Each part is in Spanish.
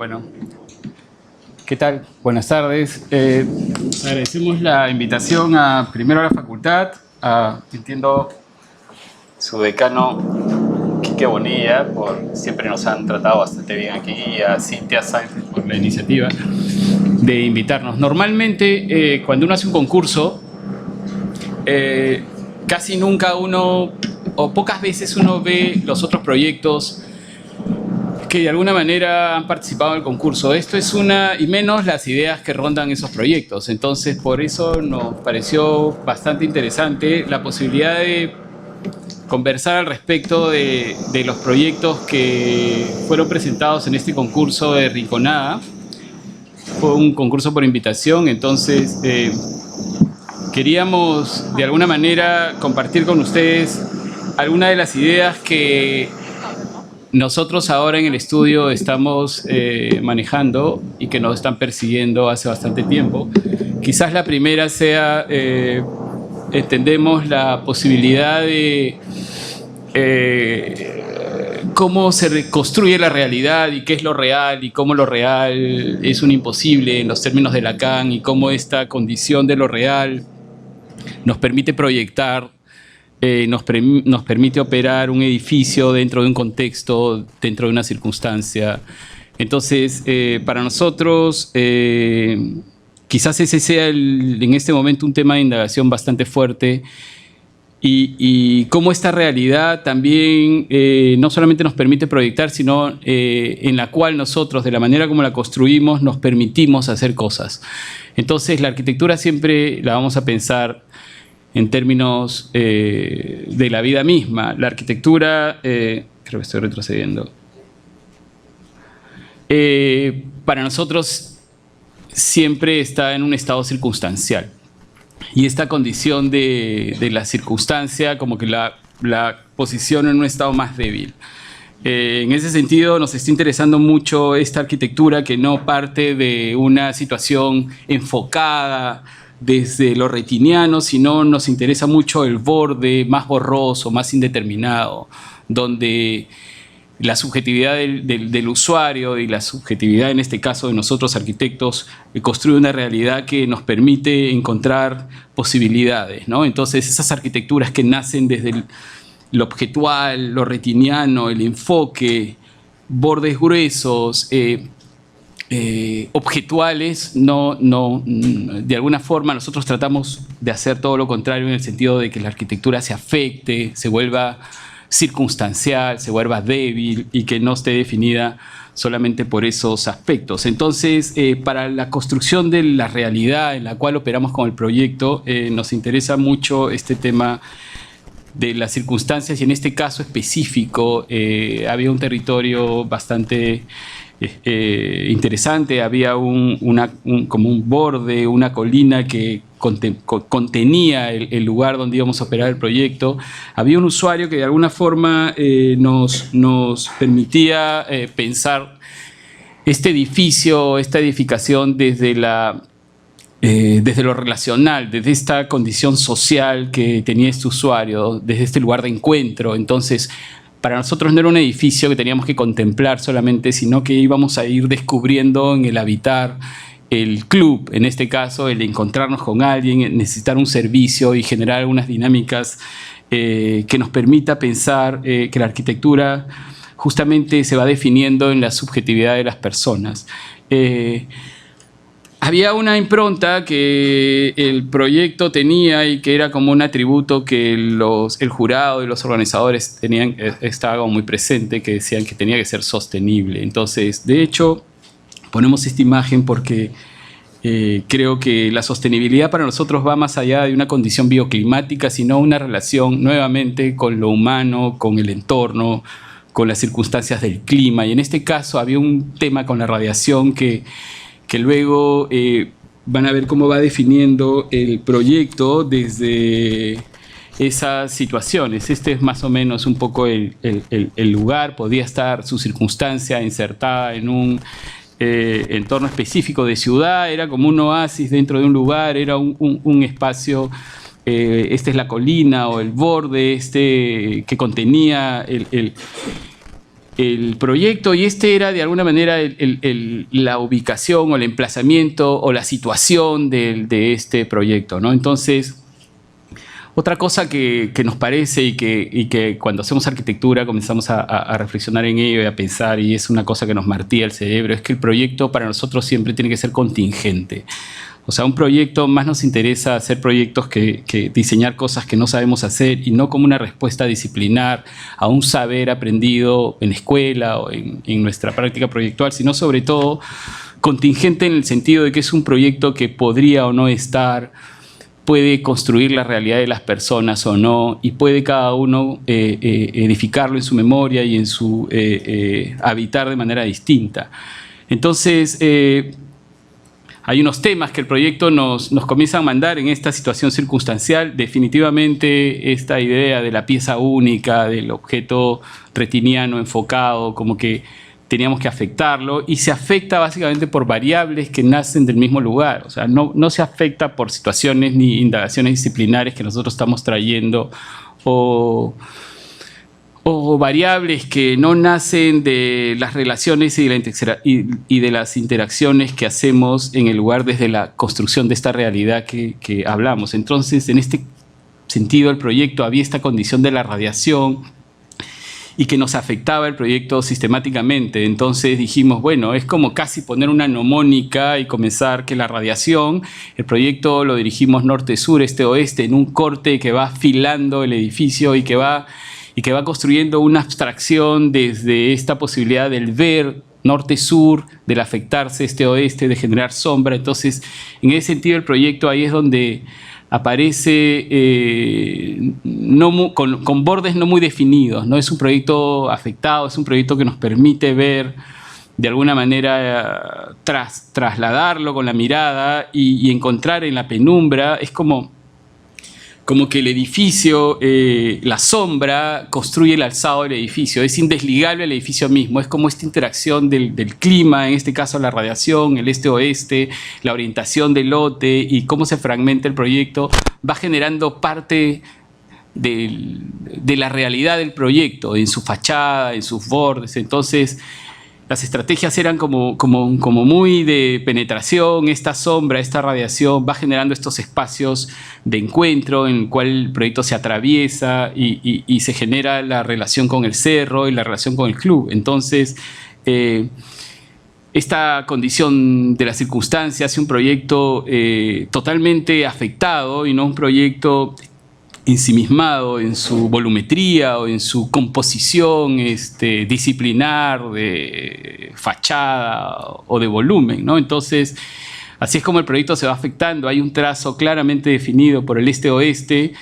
Bueno, ¿qué tal? Buenas tardes. Agradecemos la invitación primero a la facultad, entiendo su decano Quique Bonilla, siempre nos han tratado bastante bien aquí, y a Cintia Sáenz por la iniciativa de invitarnos. Normalmente, cuando uno hace un concurso, casi nunca uno, o pocas veces uno ve los otros proyectos que de alguna manera han participado en el concurso. Esto es y menos las ideas que rondan esos proyectos. Entonces, por eso nos pareció bastante interesante la posibilidad de conversar al respecto de los proyectos que fueron presentados en este concurso de Rinconada. Fue un concurso por invitación, entonces queríamos de alguna manera compartir con ustedes algunas de las ideas que nosotros ahora en el estudio estamos manejando y que nos están persiguiendo hace bastante tiempo. Quizás la primera sea, entendemos la posibilidad de cómo se reconstruye la realidad y qué es lo real y cómo lo real es un imposible en los términos de Lacan, y cómo esta condición de lo real nos permite proyectar, nos permite operar un edificio dentro de un contexto, dentro de una circunstancia. Entonces, para nosotros, quizás ese sea en este momento un tema de indagación bastante fuerte, y cómo esta realidad también no solamente nos permite proyectar, sino en la cual nosotros, de la manera como la construimos, nos permitimos hacer cosas. Entonces, la arquitectura siempre la vamos a pensar en términos de la vida misma. La arquitectura, creo que estoy retrocediendo, para nosotros siempre está en un estado circunstancial. Y esta condición de la circunstancia como que la posiciona en un estado más débil. En ese sentido nos está interesando mucho esta arquitectura que no parte de una situación enfocada desde lo retiniano, sino nos interesa mucho el borde más borroso, más indeterminado, donde la subjetividad del usuario y la subjetividad, en este caso de nosotros arquitectos, construye una realidad que nos permite encontrar posibilidades, ¿no? Entonces, esas arquitecturas que nacen desde lo objetual, lo retiniano, el enfoque, bordes gruesos, objetuales, de alguna forma nosotros tratamos de hacer todo lo contrario, en el sentido de que la arquitectura se afecte, se vuelva circunstancial, se vuelva débil y que no esté definida solamente por esos aspectos. Entonces, para la construcción de la realidad en la cual operamos con el proyecto, nos interesa mucho este tema de las circunstancias, y en este caso específico había un territorio bastante interesante. Había como un borde, una colina que contenía el lugar donde íbamos a operar el proyecto. Había un usuario que de alguna forma nos permitía pensar este edificio, esta edificación desde lo relacional, desde esta condición social que tenía este usuario, desde este lugar de encuentro. Entonces, para nosotros no era un edificio que teníamos que contemplar solamente, sino que íbamos a ir descubriendo en el habitar el club, en este caso, el encontrarnos con alguien, necesitar un servicio y generar algunas dinámicas que nos permita pensar que la arquitectura justamente se va definiendo en la subjetividad de las personas. Había una impronta que el proyecto tenía y que era como un atributo que el jurado y los organizadores estaba como muy presente, que decían que tenía que ser sostenible. Entonces, de hecho, ponemos esta imagen porque creo que la sostenibilidad para nosotros va más allá de una condición bioclimática, sino una relación nuevamente con lo humano, con el entorno, con las circunstancias del clima. Y en este caso había un tema con la radiación que luego van a ver cómo va definiendo el proyecto desde esas situaciones. Este es más o menos un poco el lugar. Podía estar su circunstancia insertada en un entorno específico de ciudad, era como un oasis dentro de un lugar, era un espacio, esta es la colina o el borde que contenía el proyecto, y este era de alguna manera la ubicación o el emplazamiento o la situación de este proyecto, ¿no? Entonces, otra cosa que nos parece y que cuando hacemos arquitectura comenzamos a reflexionar en ello y a pensar, y es una cosa que nos martilla el cerebro, es que el proyecto para nosotros siempre tiene que ser contingente. O sea, un proyecto más nos interesa hacer proyectos que diseñar cosas que no sabemos hacer, y no como una respuesta disciplinar a un saber aprendido en la escuela o en nuestra práctica proyectual, sino sobre todo contingente en el sentido de que es un proyecto que podría o no estar, puede construir la realidad de las personas o no, y puede cada uno edificarlo en su memoria y en su habitar de manera distinta. Entonces, hay unos temas que el proyecto nos comienza a mandar en esta situación circunstancial. Definitivamente esta idea de la pieza única, del objeto retiniano enfocado, como que teníamos que afectarlo, y se afecta básicamente por variables que nacen del mismo lugar. O sea, no se afecta por situaciones ni indagaciones disciplinares que nosotros estamos trayendo, o variables que no nacen de las relaciones y de las interacciones que hacemos en el lugar desde la construcción de esta realidad que hablamos. Entonces, en este sentido, el proyecto había esta condición de la radiación y que nos afectaba el proyecto sistemáticamente. Entonces dijimos, bueno, es como casi poner una mnemónica y comenzar que la radiación, el proyecto lo dirigimos norte-sur, este-oeste, en un corte que va afilando el edificio y que va construyendo una abstracción desde esta posibilidad del ver norte-sur, del afectarse este-oeste, de generar sombra. Entonces, en ese sentido, el proyecto ahí es donde aparece con bordes no muy definidos, ¿no? Es un proyecto afectado, es un proyecto que nos permite ver de alguna manera, trasladarlo con la mirada y encontrar en la penumbra. Es como que el edificio, la sombra, construye el alzado del edificio. Es indesligable el edificio mismo. Es como esta interacción del clima, en este caso la radiación, el este-oeste, la orientación del lote y cómo se fragmenta el proyecto, va generando parte de la realidad del proyecto, en su fachada, en sus bordes. Entonces, las estrategias eran como muy de penetración. Esta sombra, esta radiación va generando estos espacios de encuentro en el cual el proyecto se atraviesa y se genera la relación con el cerro y la relación con el club. Entonces, esta condición de la circunstancia hace un proyecto totalmente afectado y no un proyecto ensimismado en su volumetría o en su composición disciplinar de fachada o de volumen, ¿no? Entonces, así es como el proyecto se va afectando. Hay un trazo claramente definido por el este-oeste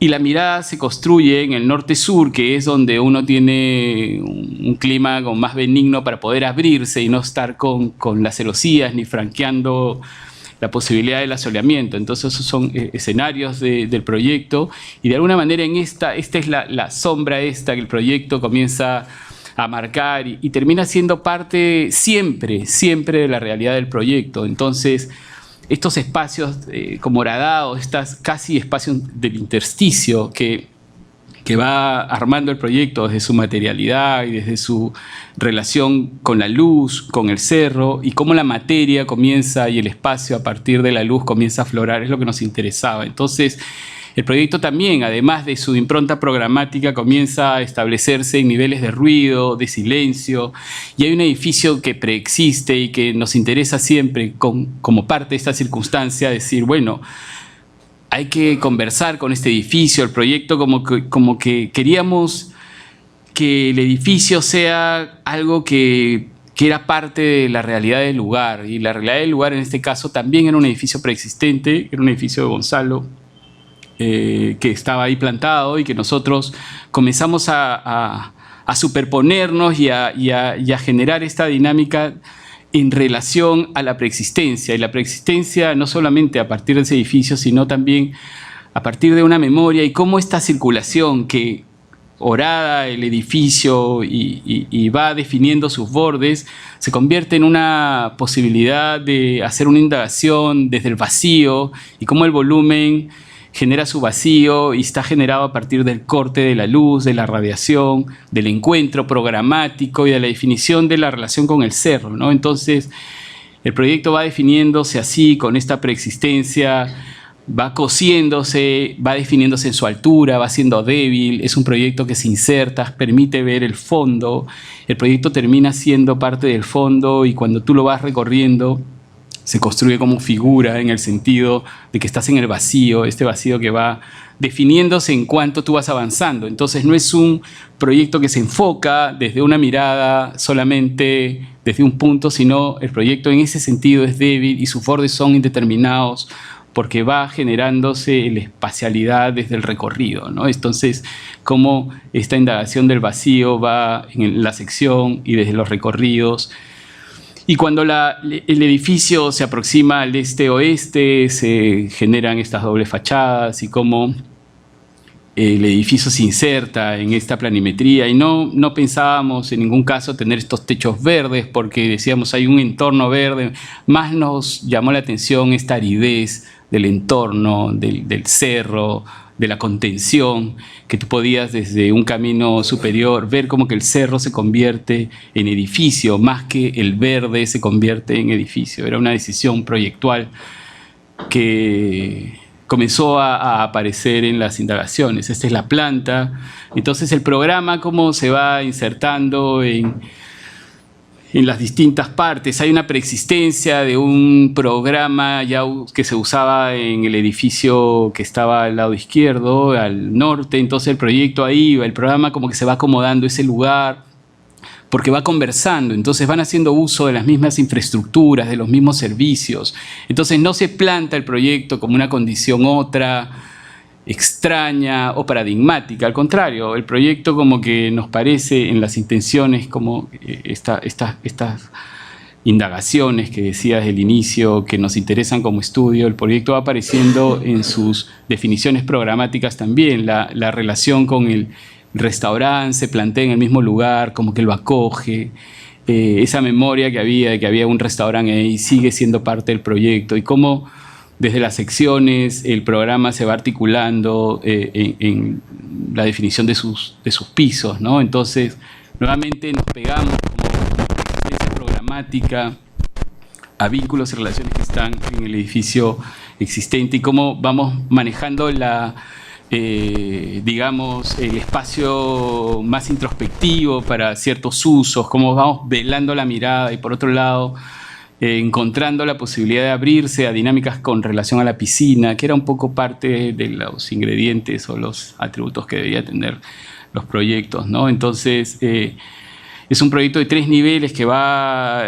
y la mirada se construye en el norte-sur, que es donde uno tiene un clima más benigno para poder abrirse y no estar con las celosías ni franqueando la posibilidad del asoleamiento. Entonces esos son escenarios del proyecto, y de alguna manera esta es la sombra que el proyecto comienza a marcar y termina siendo parte siempre de la realidad del proyecto. Entonces estos espacios como horadados, estos casi espacios del intersticio que va armando el proyecto desde su materialidad y desde su relación con la luz, con el cerro, y cómo la materia comienza y el espacio a partir de la luz comienza a aflorar, es lo que nos interesaba. Entonces, el proyecto también, además de su impronta programática, comienza a establecerse en niveles de ruido, de silencio, y hay un edificio que preexiste y que nos interesa siempre como parte de esta circunstancia, decir, bueno, hay que conversar con este edificio. El proyecto como que queríamos que el edificio sea algo que era parte de la realidad del lugar, y la realidad del lugar en este caso también era un edificio preexistente, era un edificio de Gonzalo que estaba ahí plantado y que nosotros comenzamos a superponernos y a generar esta dinámica en relación a la preexistencia, y la preexistencia no solamente a partir de ese edificio, sino también a partir de una memoria, y cómo esta circulación que horada el edificio y va definiendo sus bordes, se convierte en una posibilidad de hacer una indagación desde el vacío, y cómo el volumen genera su vacío y está generado a partir del corte de la luz, de la radiación, del encuentro programático y de la definición de la relación con el cerro, ¿no? Entonces, el proyecto va definiéndose así, con esta preexistencia, va cosiéndose, va definiéndose en su altura, va siendo débil, es un proyecto que se inserta, permite ver el fondo, el proyecto termina siendo parte del fondo y cuando tú lo vas recorriendo, se construye como figura en el sentido de que estás en el vacío, este vacío que va definiéndose en cuanto tú vas avanzando. Entonces no es un proyecto que se enfoca desde una mirada solamente desde un punto, sino el proyecto en ese sentido es débil y sus bordes son indeterminados porque va generándose la espacialidad desde el recorrido, ¿no? Entonces, cómo esta indagación del vacío va en la sección y desde los recorridos. Y cuando el edificio se aproxima al este-oeste, se generan estas dobles fachadas y cómo el edificio se inserta en esta planimetría. Y no pensábamos en ningún caso tener estos techos verdes porque decíamos hay un entorno verde. Más nos llamó la atención esta aridez del entorno, del cerro, de la contención, que tú podías desde un camino superior ver como que el cerro se convierte en edificio, más que el verde se convierte en edificio. Era una decisión proyectual que comenzó a aparecer en las indagaciones. Esta es la planta. Entonces el programa, cómo se va insertando en las distintas partes. Hay una preexistencia de un programa ya que se usaba en el edificio que estaba al lado izquierdo, al norte. Entonces el proyecto ahí, el programa como que se va acomodando ese lugar porque va conversando. Entonces van haciendo uso de las mismas infraestructuras, de los mismos servicios. Entonces no se planta el proyecto como una condición otra, extraña o paradigmática. Al contrario, el proyecto como que nos parece en las intenciones como estas indagaciones que decía desde el inicio que nos interesan como estudio, el proyecto va apareciendo en sus definiciones programáticas también. La relación con el restaurante se plantea en el mismo lugar, como que lo acoge. Esa memoria que había de que había un restaurante ahí sigue siendo parte del proyecto y cómo desde las secciones el programa se va articulando en la definición de sus pisos, ¿no? Entonces, nuevamente nos pegamos como experiencia programática a vínculos y relaciones que están en el edificio existente y cómo vamos manejando digamos, el espacio más introspectivo para ciertos usos, cómo vamos velando la mirada y por otro lado encontrando la posibilidad de abrirse a dinámicas con relación a la piscina, que era un poco parte de los ingredientes o los atributos que debía tener los proyectos, ¿no? Entonces, es un proyecto de 3 niveles que va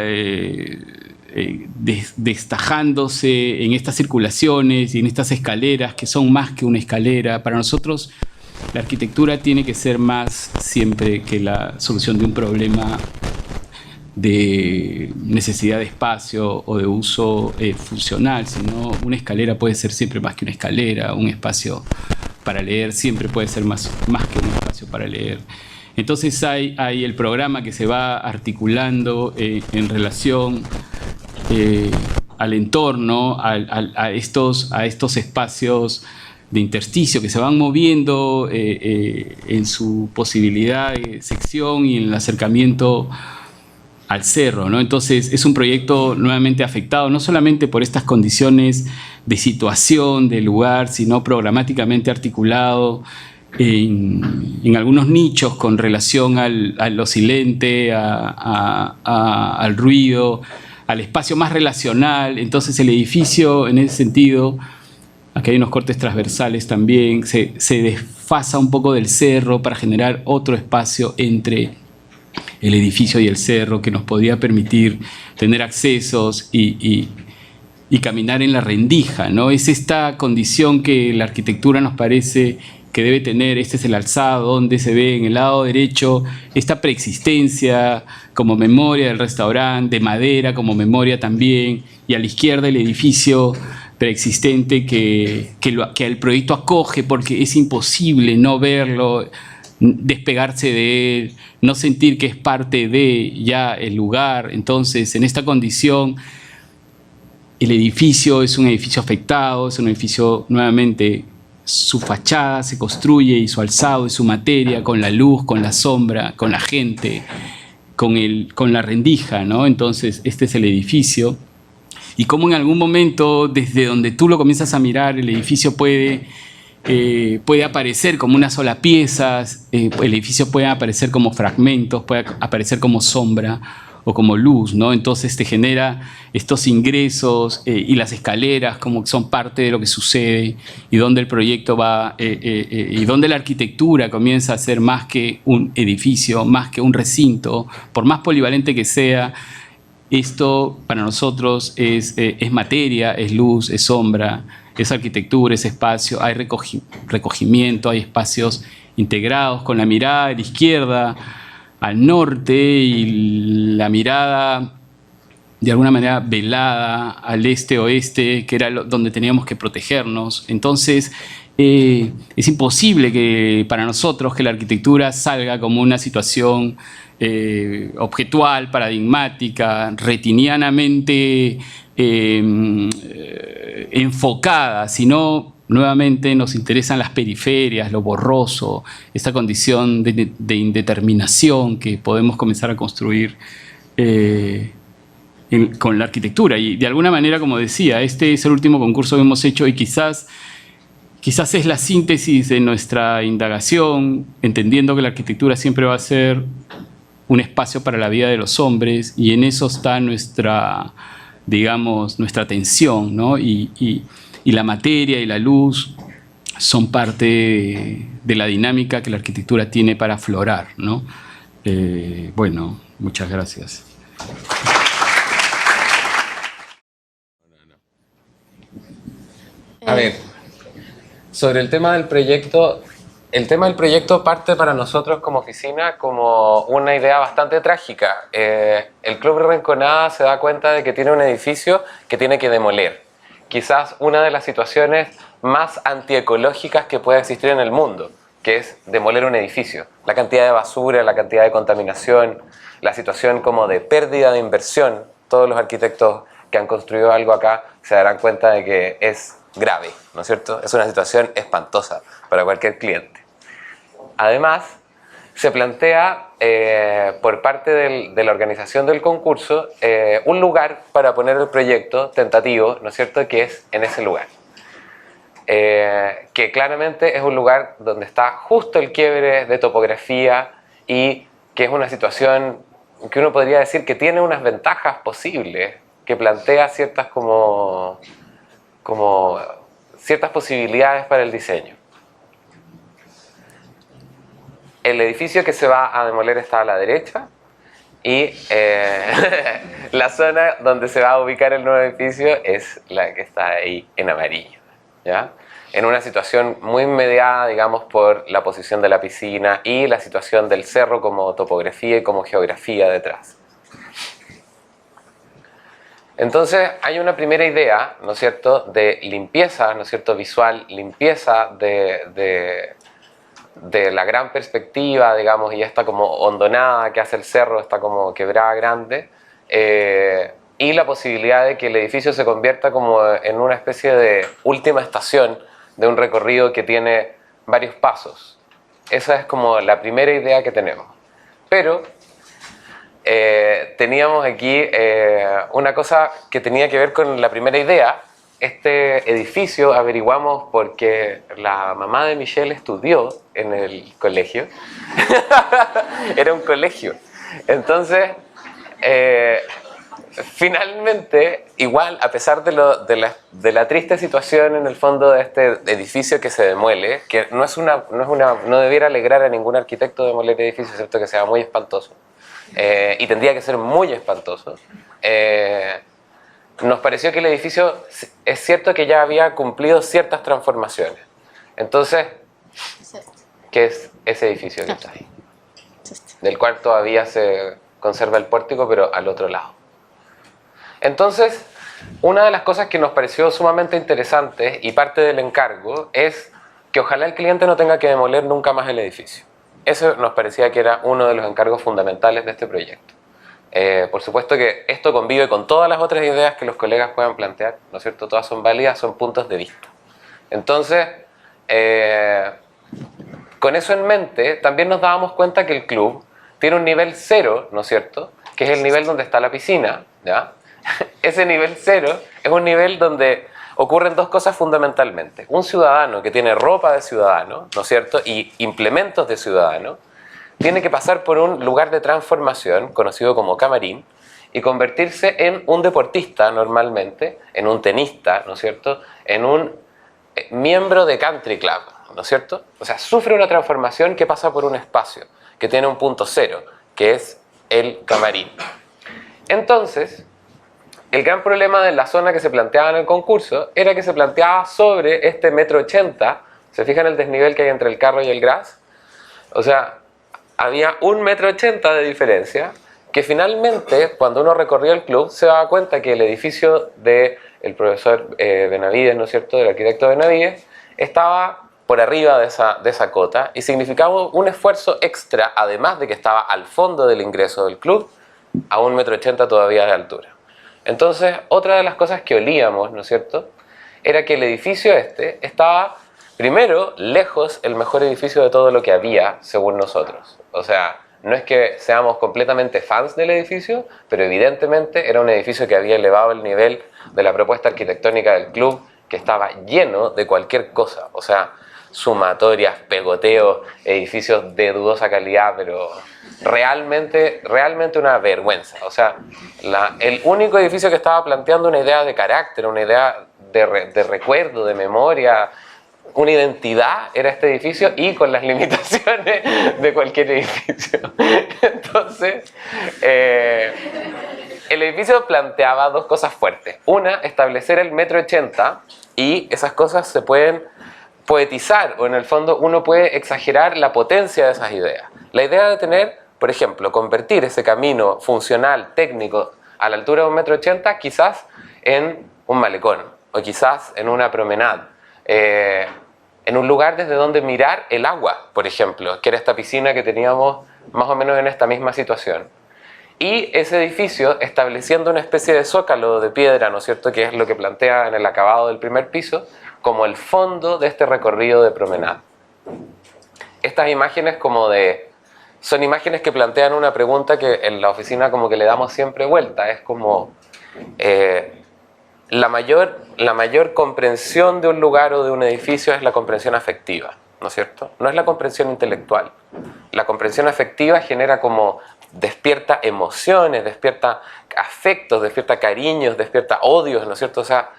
destajándose en estas circulaciones y en estas escaleras, que son más que una escalera. Para nosotros, la arquitectura tiene que ser más siempre que la solución de un problema de necesidad de espacio o de uso funcional, sino una escalera puede ser siempre más que una escalera, un espacio para leer siempre puede ser más que un espacio para leer. Entonces hay el programa que se va articulando en relación al entorno, a estos espacios de intersticio que se van moviendo en su posibilidad de sección y en el acercamiento al cerro, ¿no? Entonces es un proyecto nuevamente afectado no solamente por estas condiciones de situación, de lugar, sino programáticamente articulado en algunos nichos con relación a lo silente, al ruido, al espacio más relacional. Entonces el edificio en ese sentido, aquí hay unos cortes transversales también, se desfasa un poco del cerro para generar otro espacio entre el edificio y el cerro que nos podía permitir tener accesos y caminar en la rendija, ¿no? Es esta condición que la arquitectura nos parece que debe tener. Este es el alzado donde se ve en el lado derecho esta preexistencia como memoria del restaurante, de madera como memoria también, y a la izquierda el edificio preexistente que el proyecto acoge porque es imposible no verlo, despegarse de él, no sentir que es parte de ya el lugar. Entonces, en esta condición, el edificio es un edificio afectado, es un edificio nuevamente su fachada se construye y su alzado y su materia con la luz, con la sombra, con la gente, con la rendija, ¿no? Entonces, este es el edificio. Y cómo en algún momento, desde donde tú lo comienzas a mirar, el edificio puede aparecer como una sola pieza, el edificio puede aparecer como fragmentos, puede aparecer como sombra o como luz, ¿no? Entonces te genera estos ingresos y las escaleras como que son parte de lo que sucede y donde el proyecto va y donde la arquitectura comienza a ser más que un edificio, más que un recinto, por más polivalente que sea. Esto para nosotros es materia, es luz, es sombra, es arquitectura, es espacio, hay recogimiento, hay espacios integrados con la mirada de la izquierda al norte y la mirada de alguna manera velada al este-oeste, que era donde teníamos que protegernos. Entonces, es imposible que para nosotros que la arquitectura salga como una situación objetual, paradigmática, retinianamente enfocada, sino nuevamente nos interesan las periferias, lo borroso, esta condición de indeterminación que podemos comenzar a construir con la arquitectura. Y de alguna manera, como decía, este es el último concurso que hemos hecho y quizás es la síntesis de nuestra indagación, entendiendo que la arquitectura siempre va a ser un espacio para la vida de los hombres y en eso está nuestra, digamos, nuestra atención, ¿no? Y la materia y la luz son parte de la dinámica que la arquitectura tiene para aflorar, ¿no? Bueno, muchas gracias. A ver, sobre el tema del proyecto parte para nosotros como oficina como una idea bastante trágica. El Club Rinconada se da cuenta de que tiene un edificio que tiene que demoler. Quizás una de las situaciones más antiecológicas que puede existir en el mundo, que es demoler un edificio. La cantidad de basura, la cantidad de contaminación, la situación como de pérdida de inversión. Todos los arquitectos que han construido algo acá se darán cuenta de que es grave, ¿no es cierto? Es una situación espantosa para cualquier cliente. Además, se plantea por parte de la organización del concurso un lugar para poner el proyecto tentativo, ¿no es cierto?, que es en ese lugar. Que claramente es un lugar donde está justo el quiebre de topografía y que es una situación que uno podría decir que tiene unas ventajas posibles, que plantea ciertas ciertas posibilidades para el diseño. El edificio que se va a demoler está a la derecha y la zona donde se va a ubicar el nuevo edificio es la que está ahí en amarillo, ¿ya? En una situación muy mediada, digamos, por la posición de la piscina y la situación del cerro como topografía y como geografía detrás. Entonces hay una primera idea, ¿no es cierto?, de limpieza, ¿no es cierto?, visual, limpieza de la gran perspectiva, digamos, y esta como hondonada que hace el cerro, esta como quebrada grande, y la posibilidad de que el edificio se convierta como en una especie de última estación de un recorrido que tiene varios pasos. Esa es como la primera idea que tenemos. Pero teníamos aquí una cosa que tenía que ver con la primera idea. Este edificio averiguamos porque la mamá de Michelle estudió en el colegio. Era un colegio. Entonces, finalmente, igual, a pesar de la triste situación en el fondo de este edificio que se demuele, que no debiera alegrar a ningún arquitecto demoler edificios, ¿cierto?, que sea muy espantoso. Y tendría que ser muy espantoso. Nos pareció que el edificio, es cierto que ya había cumplido ciertas transformaciones. Entonces, ¿qué es ese edificio que está ahí? Del cual todavía se conserva el pórtico, pero al otro lado. Entonces, una de las cosas que nos pareció sumamente interesante y parte del encargo es que ojalá el cliente no tenga que demoler nunca más el edificio. Eso nos parecía que era uno de los encargos fundamentales de este proyecto. Por supuesto que esto convive con todas las otras ideas que los colegas puedan plantear, ¿no es cierto? Todas son válidas, son puntos de vista. Entonces, con eso en mente, también nos dábamos cuenta que el club tiene un nivel 0, ¿no es cierto? Que es el nivel donde está la piscina, ¿ya? Ese nivel 0 es un nivel donde ocurren dos cosas fundamentalmente. Un ciudadano que tiene ropa de ciudadano, ¿no es cierto? Y implementos de ciudadano, tiene que pasar por un lugar de transformación, conocido como camarín, y convertirse en un deportista normalmente, en un tenista, ¿no es cierto? En un miembro de country club, ¿no es cierto? O sea, sufre una transformación que pasa por un espacio, que tiene un punto 0, que es el camarín. Entonces, el gran problema de la zona que se planteaba en el concurso era que se planteaba sobre este 1,80 m. ¿Se fijan el desnivel que hay entre el carro y el gras? O sea, había 1,80 m de diferencia, que finalmente, cuando uno recorrió el club, se daba cuenta que el edificio del profesor Benavides, ¿no es cierto?, del arquitecto Benavides, estaba por arriba de esa cota y significaba un esfuerzo extra, además de que estaba al fondo del ingreso del club, a 1,80 m todavía de altura. Entonces, otra de las cosas que olíamos, ¿no es cierto?, era que el edificio este estaba, primero, lejos el mejor edificio de todo lo que había, según nosotros. O sea, no es que seamos completamente fans del edificio, pero evidentemente era un edificio que había elevado el nivel de la propuesta arquitectónica del club, que estaba lleno de cualquier cosa. O sea, sumatorias, pegoteos, edificios de dudosa calidad, pero realmente una vergüenza. O sea, el único edificio que estaba planteando una idea de carácter, una idea de recuerdo, de memoria, una identidad, era este edificio, y con las limitaciones de cualquier edificio. Entonces, el edificio planteaba dos cosas fuertes. Una, establecer el 1,80 m, y esas cosas se pueden poetizar, o en el fondo uno puede exagerar la potencia de esas ideas. La idea de tener, por ejemplo, convertir ese camino funcional, técnico, a la altura de 1,80 m, quizás en un malecón, o quizás en una promenade, en un lugar desde donde mirar el agua, por ejemplo, que era esta piscina que teníamos más o menos en esta misma situación. Y ese edificio estableciendo una especie de zócalo de piedra, ¿no es cierto?, que es lo que plantea en el acabado del primer piso, como el fondo de este recorrido de promenade. Estas imágenes son imágenes que plantean una pregunta que en la oficina como que le damos siempre vuelta. Es como la mayor comprensión de un lugar o de un edificio es la comprensión afectiva, ¿no es cierto? No es la comprensión intelectual. La comprensión afectiva despierta emociones, despierta afectos, despierta cariños, despierta odios, ¿no es cierto? O sea,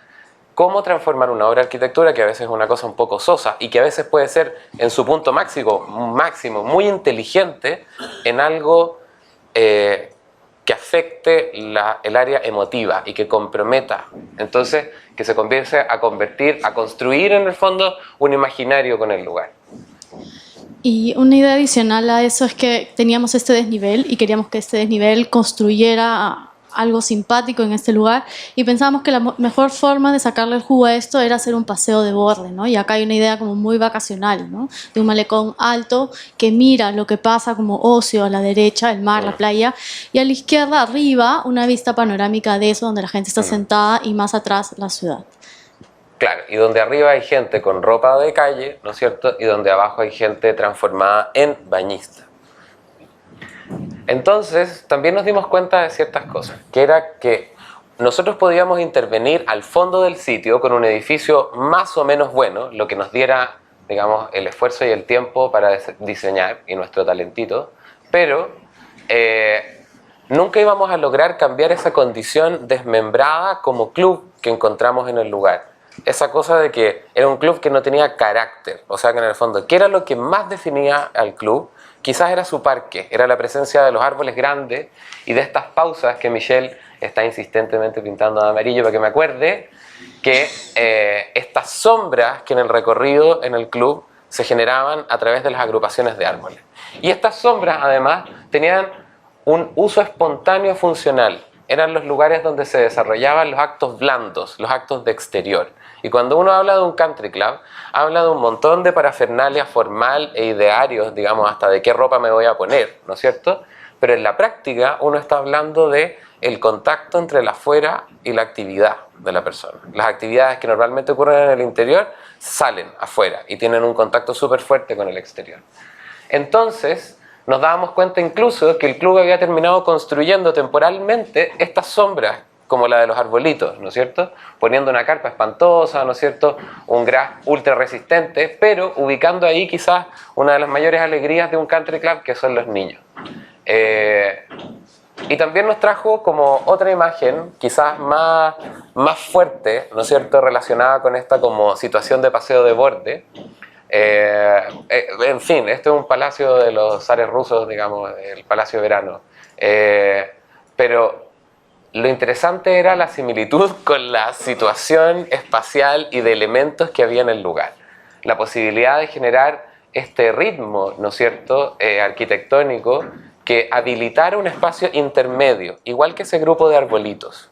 cómo transformar una obra de arquitectura, que a veces es una cosa un poco sosa y que a veces puede ser en su punto máximo muy inteligente, en algo que afecte el área emotiva y que comprometa. Entonces, que se comience a construir en el fondo un imaginario con el lugar. Y una idea adicional a eso es que teníamos este desnivel y queríamos que este desnivel construyera algo simpático en este lugar, y pensábamos que la mejor forma de sacarle el jugo a esto era hacer un paseo de borde, ¿no? Y acá hay una idea como muy vacacional, ¿no?, de un malecón alto que mira lo que pasa como ocio a la derecha, el mar, la playa, y a la izquierda, arriba, una vista panorámica de eso, donde la gente está sentada, y más atrás la ciudad. Claro, y donde arriba hay gente con ropa de calle, ¿no es cierto?, y donde abajo hay gente transformada en bañista. Entonces, también nos dimos cuenta de ciertas cosas, que era que nosotros podíamos intervenir al fondo del sitio con un edificio más o menos bueno, lo que nos diera, digamos, el esfuerzo y el tiempo para diseñar y nuestro talentito, pero nunca íbamos a lograr cambiar esa condición desmembrada como club que encontramos en el lugar. Esa cosa de que era un club que no tenía carácter, o sea que en el fondo, ¿qué era lo que más definía al club? Quizás era su parque, era la presencia de los árboles grandes y de estas pausas que Michelle está insistentemente pintando de amarillo para que me acuerde, que estas sombras que en el recorrido en el club se generaban a través de las agrupaciones de árboles. Y estas sombras además tenían un uso espontáneo funcional, eran los lugares donde se desarrollaban los actos blandos, los actos de exterior. Y cuando uno habla de un country club, habla de un montón de parafernalia formal e idearios, digamos, hasta de qué ropa me voy a poner, ¿no es cierto? Pero en la práctica uno está hablando de el contacto entre la afuera y la actividad de la persona. Las actividades que normalmente ocurren en el interior salen afuera y tienen un contacto súper fuerte con el exterior. Entonces, nos dábamos cuenta incluso que el club había terminado construyendo temporalmente estas sombras como la de los arbolitos, ¿no es cierto? Poniendo una carpa espantosa, ¿no es cierto? Un gras ultra resistente, pero ubicando ahí quizás una de las mayores alegrías de un country club, que son los niños. Y también nos trajo como otra imagen, quizás más fuerte, ¿no es cierto?, relacionada con esta como situación de paseo de borde. En fin, este es un palacio de los zares rusos, digamos, el Palacio de Verano. Pero lo interesante era la similitud con la situación espacial y de elementos que había en el lugar. La posibilidad de generar este ritmo, ¿no es cierto?, arquitectónico, que habilitara un espacio intermedio, igual que ese grupo de arbolitos.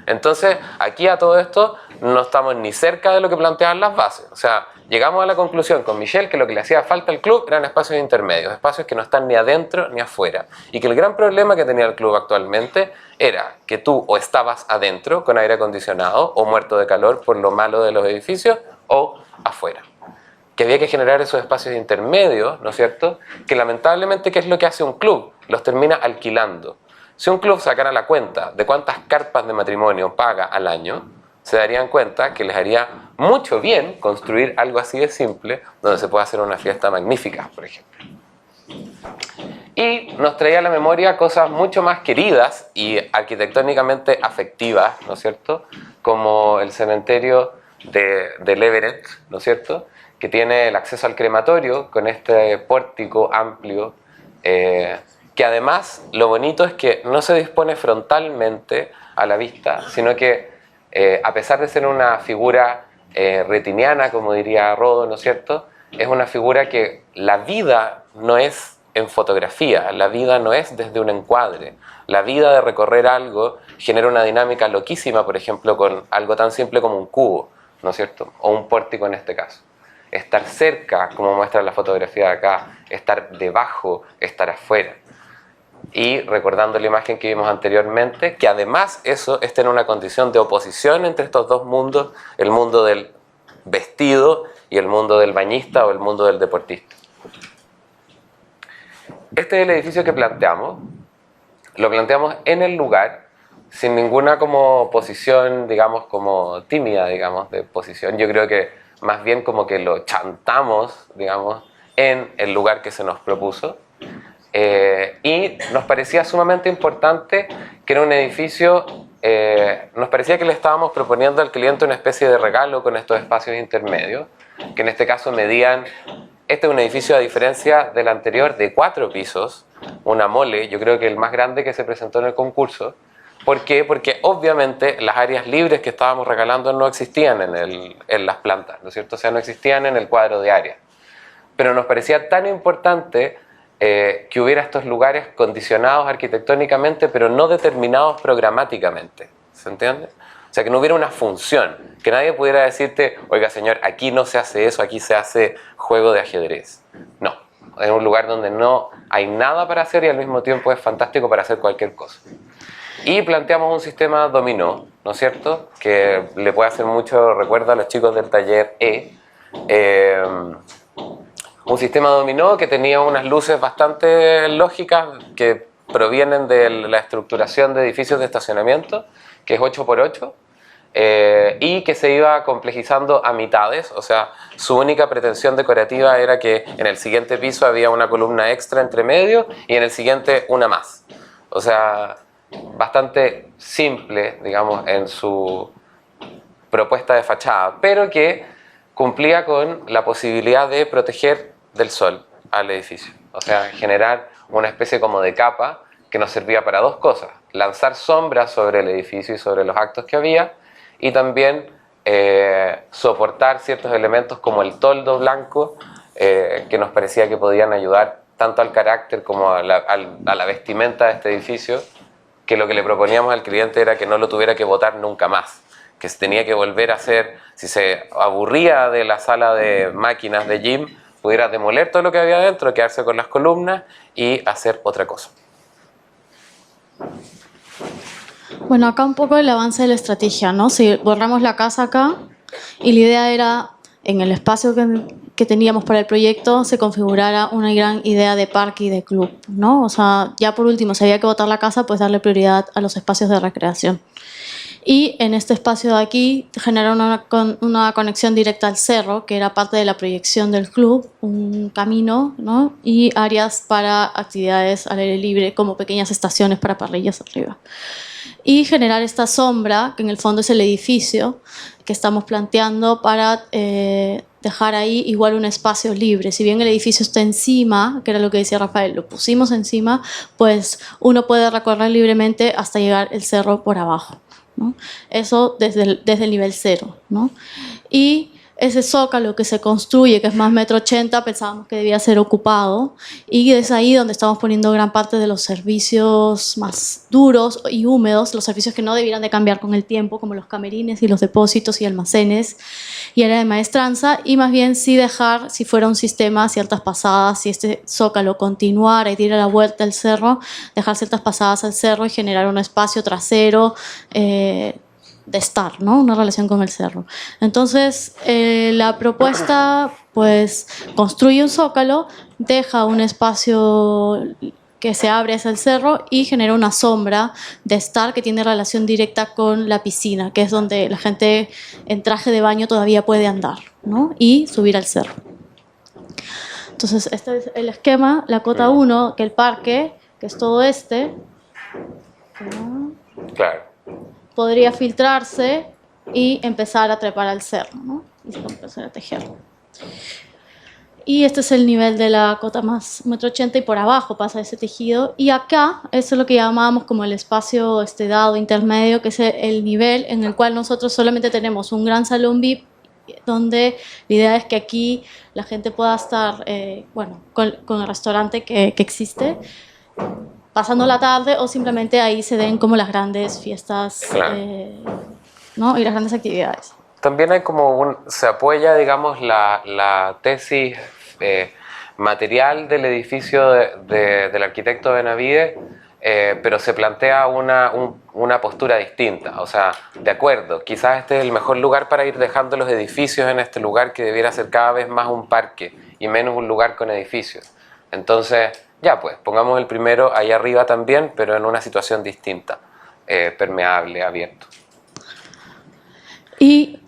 Entonces, aquí a todo esto no estamos ni cerca de lo que planteaban las bases. O sea, llegamos a la conclusión con Michelle que lo que le hacía falta al club eran espacios intermedios, espacios que no están ni adentro ni afuera. Y que el gran problema que tenía el club actualmente era que tú o estabas adentro con aire acondicionado o muerto de calor por lo malo de los edificios o afuera. Que había que generar esos espacios intermedios, ¿no es cierto? Que lamentablemente, ¿qué es lo que hace un club? Los termina alquilando. Si un club sacara la cuenta de cuántas carpas de matrimonio paga al año, se darían cuenta que les haría mucho bien construir algo así de simple, donde se pueda hacer una fiesta magnífica, por ejemplo. Y nos traía a la memoria cosas mucho más queridas y arquitectónicamente afectivas, ¿no es cierto? Como el cementerio del Everett, ¿no es cierto?, que tiene el acceso al crematorio con este pórtico amplio, que además lo bonito es que no se dispone frontalmente a la vista, sino que a pesar de ser una figura retiniana, como diría Rodo, ¿no es cierto?, es una figura que la vida no es en fotografía, la vida no es desde un encuadre. La vida de recorrer algo genera una dinámica loquísima, por ejemplo, con algo tan simple como un cubo, ¿no es cierto?, o un pórtico en este caso. Estar cerca, como muestra la fotografía de acá, estar debajo, estar afuera. Y recordando la imagen que vimos anteriormente, que además eso está en una condición de oposición entre estos dos mundos, el mundo del vestido y el mundo del bañista o el mundo del deportista. Este es el edificio que planteamos. Lo planteamos en el lugar, sin ninguna como posición, digamos, como tímida, digamos, de posición. Yo creo que más bien como que lo chantamos, digamos, en el lugar que se nos propuso. Y nos parecía sumamente importante que era un edificio, nos parecía que le estábamos proponiendo al cliente una especie de regalo con estos espacios intermedios, que en este caso medían, este es un edificio a diferencia del anterior de 4 pisos, una mole, yo creo que el más grande que se presentó en el concurso. ¿Por qué? Porque obviamente las áreas libres que estábamos regalando no existían en las plantas, ¿no es cierto? O sea, no existían en el cuadro de área. Pero nos parecía tan importante que hubiera estos lugares condicionados arquitectónicamente, pero no determinados programáticamente. ¿Se entiende? O sea, que no hubiera una función, que nadie pudiera decirte, oiga señor, aquí no se hace eso, aquí se hace juego de ajedrez. No, es un lugar donde no hay nada para hacer y al mismo tiempo es fantástico para hacer cualquier cosa. Y planteamos un sistema dominó, ¿no es cierto?, que le puede hacer mucho recuerdo a los chicos del taller un sistema dominó que tenía unas luces bastante lógicas que provienen de la estructuración de edificios de estacionamiento, que es 8x8, y que se iba complejizando a mitades. O sea, su única pretensión decorativa era que en el siguiente piso había una columna extra entre medio y en el siguiente una más. O sea, bastante simple, digamos, en su propuesta de fachada, pero que cumplía con la posibilidad de proteger del sol al edificio. O sea, generar una especie como de capa que nos servía para dos cosas: lanzar sombras sobre el edificio y sobre los actos que había, y también soportar ciertos elementos como el toldo blanco, que nos parecía que podían ayudar tanto al carácter como a la vestimenta de este edificio, que lo que le proponíamos al cliente era que no lo tuviera que botar nunca más, que se tenía que volver a hacer, si se aburría de la sala de máquinas de gym, pudiera demoler todo lo que había dentro, quedarse con las columnas y hacer otra cosa. Bueno, acá un poco el avance de la estrategia, ¿no? Si borramos la casa acá y la idea era, en el espacio que teníamos para el proyecto, se configurara una gran idea de parque y de club, ¿no? O sea, ya por último, si había que botar la casa, pues darle prioridad a los espacios de recreación. Y en este espacio de aquí generar una conexión directa al cerro, que era parte de la proyección del club, un camino, ¿no? Y áreas para actividades al aire libre, como pequeñas estaciones para parrillas arriba. Y generar esta sombra, que en el fondo es el edificio que estamos planteando para dejar ahí igual un espacio libre. Si bien el edificio está encima, que era lo que decía Rafael, lo pusimos encima, pues uno puede recorrer libremente hasta llegar el cerro por abajo, ¿no? Eso desde el nivel 0, ¿no? Y ese zócalo que se construye, que es más 1,80 m, pensábamos que debía ser ocupado, y es ahí donde estamos poniendo gran parte de los servicios más duros y húmedos, los servicios que no debieran de cambiar con el tiempo, como los camerines y los depósitos y almacenes y área de maestranza, y más bien sí dejar, si fuera un sistema, ciertas pasadas, si este zócalo continuara y diera la vuelta al cerro, dejar ciertas pasadas al cerro y generar un espacio trasero de estar, ¿no? Una relación con el cerro. Entonces, la propuesta, pues, construye un zócalo, deja un espacio que se abre hacia el cerro y genera una sombra de estar que tiene relación directa con la piscina, que es donde la gente en traje de baño todavía puede andar, ¿no? Y subir al cerro. Entonces, este es el esquema, la cota 1, que el parque, que es todo este. Claro. Podría filtrarse y empezar a trepar al cerro, ¿no? Y empezar a tejer. Y este es el nivel de la cota más 1,80 m y por abajo pasa ese tejido. Y acá, eso es lo que llamábamos como el espacio dado intermedio, que es el nivel en el cual nosotros solamente tenemos un gran salón VIP, donde la idea es que aquí la gente pueda estar, bueno, con el restaurante que existe, pasando la tarde, o simplemente ahí se den como las grandes fiestas, claro, ¿no? Y las grandes actividades. También hay como se apoya, digamos, la tesis material del edificio del arquitecto Benavides, pero se plantea una postura distinta. O sea, de acuerdo, quizás este es el mejor lugar para ir dejando los edificios en este lugar que debiera ser cada vez más un parque y menos un lugar con edificios. Entonces, ya pues, pongamos el primero ahí arriba también, pero en una situación distinta, permeable, abierto. Y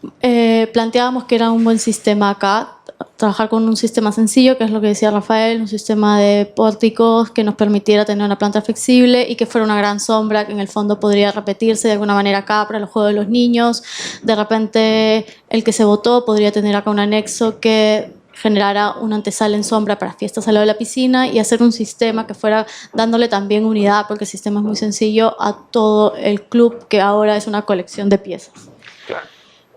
planteábamos que era un buen sistema acá, trabajar con un sistema sencillo, que es lo que decía Rafael, un sistema de pórticos que nos permitiera tener una planta flexible y que fuera una gran sombra que en el fondo podría repetirse de alguna manera acá para los juegos de los niños. De repente el que se votó podría tener acá un anexo que generara una antesala en sombra para fiestas al lado de la piscina y hacer un sistema que fuera dándole también unidad, porque el sistema es muy sencillo, a todo el club, que ahora es una colección de piezas. Claro.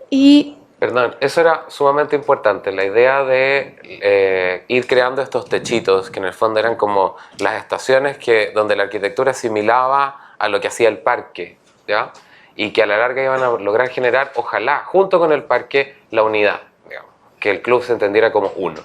Y perdón, eso era sumamente importante, la idea de ir creando estos techitos que en el fondo eran como las estaciones donde la arquitectura asimilaba a lo que hacía el parque, ¿ya? Y que a la larga iban a lograr generar, ojalá, junto con el parque, la unidad, digamos, que el club se entendiera como uno.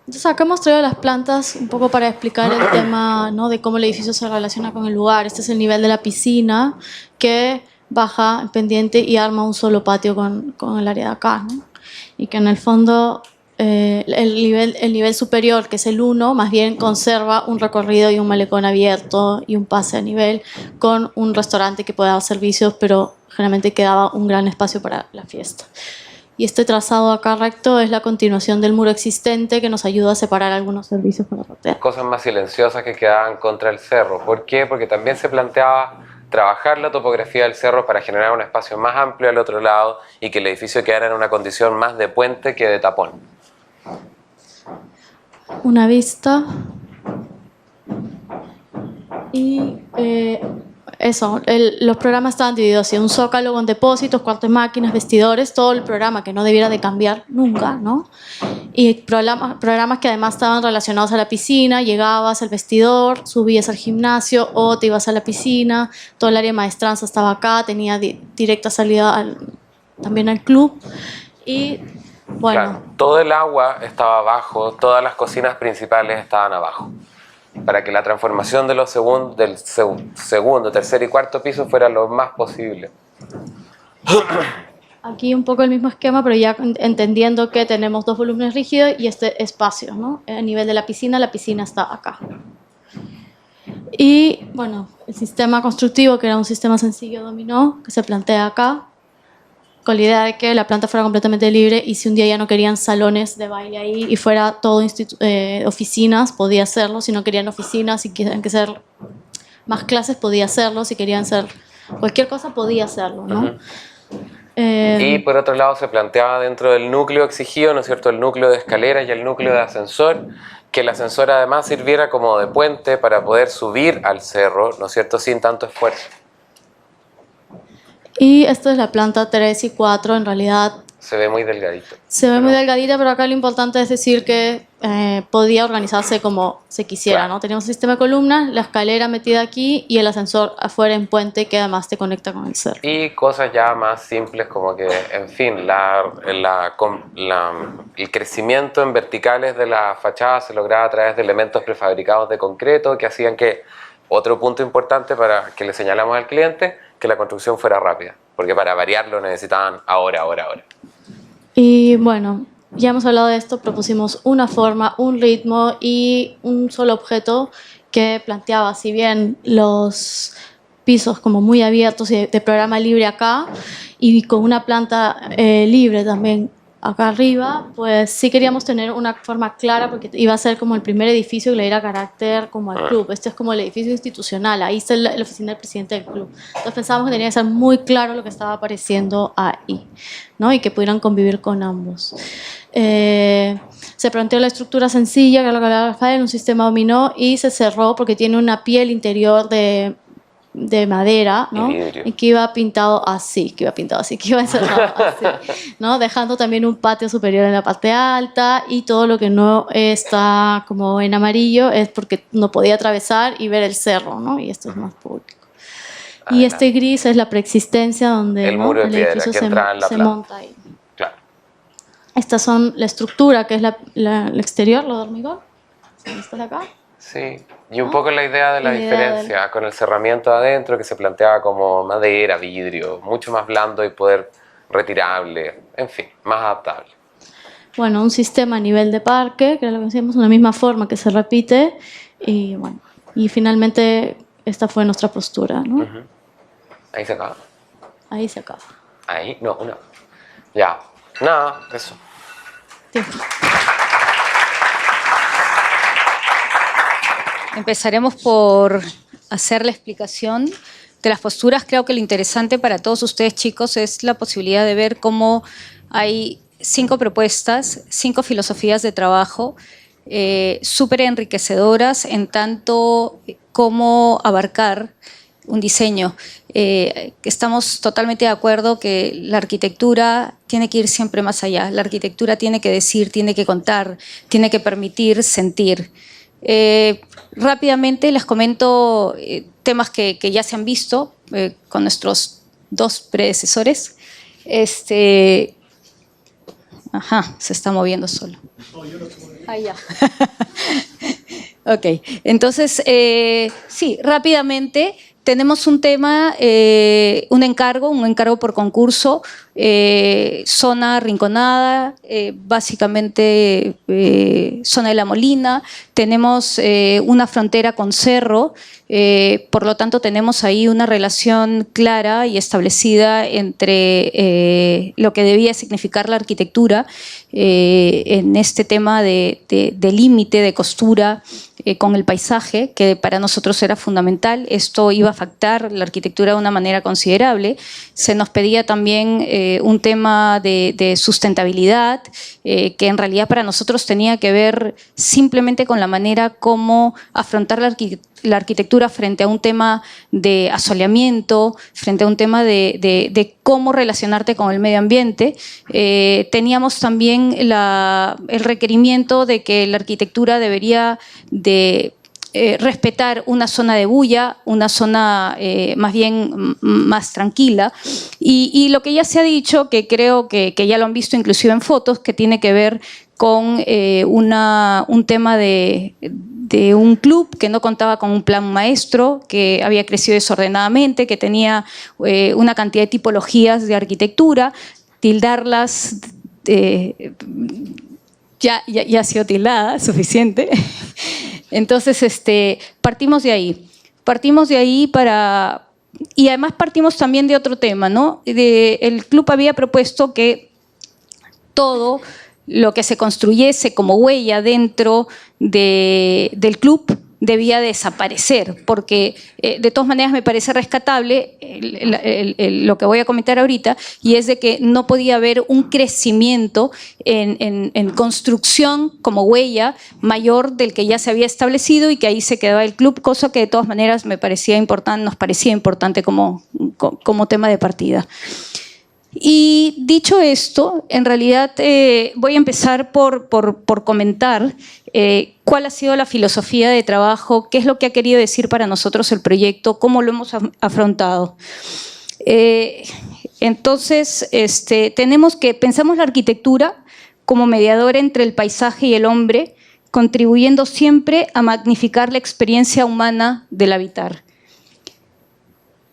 Entonces acá hemos traído las plantas un poco para explicar el tema, ¿no?, de cómo el edificio se relaciona con el lugar. Este es el nivel de la piscina que baja en pendiente y arma un solo patio con el área de acá, ¿no? Y que en el fondo el nivel superior, que es el 1, más bien conserva un recorrido y un malecón abierto y un pase a nivel con un restaurante que pueda dar servicios, pero generalmente quedaba un gran espacio para la fiesta. Y este trazado acá recto es la continuación del muro existente que nos ayuda a separar algunos servicios para rotear. Cosas más silenciosas que quedaban contra el cerro. ¿Por qué? Porque también se planteaba trabajar la topografía del cerro para generar un espacio más amplio al otro lado y que el edificio quedara en una condición más de puente que de tapón. Una vista. Y eso, los programas estaban divididos así: un zócalo con depósitos, cuartos de máquinas, vestidores, todo el programa que no debiera de cambiar nunca, ¿no? Y programas que además estaban relacionados a la piscina. Llegabas al vestidor, subías al gimnasio o te ibas a la piscina. Todo el área de maestranza estaba acá, tenía directa salida también al club. Y bueno, claro, todo el agua estaba abajo, todas las cocinas principales estaban abajo. para que la transformación de los segundo, tercer y cuarto piso fuera lo más posible. Aquí un poco el mismo esquema, pero ya entendiendo que tenemos 2 volúmenes rígidos y este espacio, ¿no? A nivel de la piscina está acá. Y bueno, el sistema constructivo, que era un sistema sencillo dominó, que se plantea acá, con la idea de que la planta fuera completamente libre y si un día ya no querían salones de baile ahí y fuera todo oficinas, podía hacerlo. Si no querían oficinas, si querían que ser más clases, podía hacerlo. Si querían ser cualquier cosa, podía hacerlo, ¿no? Y por otro lado se planteaba dentro del núcleo exigido, ¿no es cierto?, el núcleo de escaleras y el núcleo de ascensor, que el ascensor además sirviera como de puente para poder subir al cerro, ¿no es cierto?, sin tanto esfuerzo. Y esto es la planta 3 y 4, en realidad Se ve muy delgadito. se ve muy delgadita, pero acá lo importante es decir que podía organizarse como se quisiera, Claro. ¿no? Teníamos un sistema de columnas, la escalera metida aquí y el ascensor afuera en puente que además te conecta con el cerro. Y cosas ya más simples como que, en fin, el crecimiento en verticales de la fachada se lograba a través de elementos prefabricados de concreto que hacían que, otro punto importante para que le señalamos al cliente, que la construcción fuera rápida, porque para variarlo necesitaban ahora. Y bueno, ya hemos hablado de esto, propusimos una forma, un ritmo y un solo objeto que planteaba, si bien los pisos como muy abiertos y de programa libre acá y con una planta libre también acá arriba, pues sí queríamos tener una forma clara porque iba a ser como el primer edificio que le diera carácter como al club. Este es como el edificio institucional, ahí está la oficina del presidente del club. Entonces pensábamos que tenía que ser muy claro lo que estaba apareciendo ahí, ¿no? Y que pudieran convivir con ambos. Se planteó la estructura sencilla, que es lo que hablaba Rafael, un sistema dominó y se cerró porque tiene una piel interior de madera, ¿no? Y que iba pintado así, que iba encerrado así, ¿no? Dejando también un patio superior en la parte alta y todo lo que no está como en amarillo es porque no podía atravesar y ver el cerro, ¿no? Y esto es más público. Y este gris es la preexistencia donde el muro de piedra edificio que entra en la se planta. monta ahí. Claro. Estas son la estructura, que es el exterior, lo de hormigón. ¿Esto de acá? Sí, y un poco la idea de la La idea diferencia con el cerramiento adentro que se planteaba como madera, vidrio, mucho más blando y poder retirable, en fin, más adaptable. Bueno, un sistema a nivel de parque, que es lo que decíamos, una misma forma que se repite y bueno, y finalmente esta fue nuestra postura, ¿no? Ahí se acaba. Ahí se acaba. Ahí, no, una. Ya, nada, eso. Tiempo. Empezaremos por hacer la explicación de las posturas. Creo que lo interesante para todos ustedes, chicos, es la posibilidad de ver cómo hay 5 propuestas, 5 filosofías de trabajo súper enriquecedoras en tanto cómo abarcar un diseño. Estamos totalmente de acuerdo que la arquitectura tiene que ir siempre más allá. La arquitectura tiene que decir, tiene que contar, tiene que permitir sentir. Rápidamente les comento temas que ya se han visto con nuestros 2 predecesores. Ajá, se está moviendo solo. Ah, ya. Ok, entonces, sí, rápidamente tenemos un tema, un encargo por concurso, zona Rinconada, básicamente zona de La Molina. Tenemos una frontera con Cerro, por lo tanto tenemos ahí una relación clara y establecida entre lo que debía significar la arquitectura en este tema de límite, de costura con el paisaje, que para nosotros era fundamental. Esto iba a afectar la arquitectura de una manera considerable. Se nos pedía también un tema de sustentabilidad, que en realidad para nosotros tenía que ver simplemente con la manera como afrontar la arquitectura frente a un tema de asoleamiento, frente a un tema de cómo relacionarte con el medio ambiente. Teníamos también el requerimiento de que la arquitectura debería de respetar una zona de bulla, una zona más bien más tranquila, y lo que ya se ha dicho, que creo que ya lo han visto inclusive en fotos, que tiene que ver con un tema de de un club que no contaba con un plan maestro, que había crecido desordenadamente, que tenía una cantidad de tipologías de arquitectura, tildarlas, ya ha sido tildada, suficiente. Entonces, partimos de ahí. Partimos de ahí y además partimos también de otro tema, ¿no? El club había propuesto que todo lo que se construyese como huella dentro del club debía desaparecer, porque de todas maneras me parece rescatable lo que voy a comentar ahorita, y es de que no podía haber un crecimiento en construcción como huella mayor del que ya se había establecido y que ahí se quedaba el club, cosa que de todas maneras nos parecía importante como tema de partida. Y dicho esto, en realidad voy a empezar por comentar cuál ha sido la filosofía de trabajo, qué es lo que ha querido decir para nosotros el proyecto, cómo lo hemos afrontado. Entonces, pensamos la arquitectura como mediadora entre el paisaje y el hombre, contribuyendo siempre a magnificar la experiencia humana del habitar.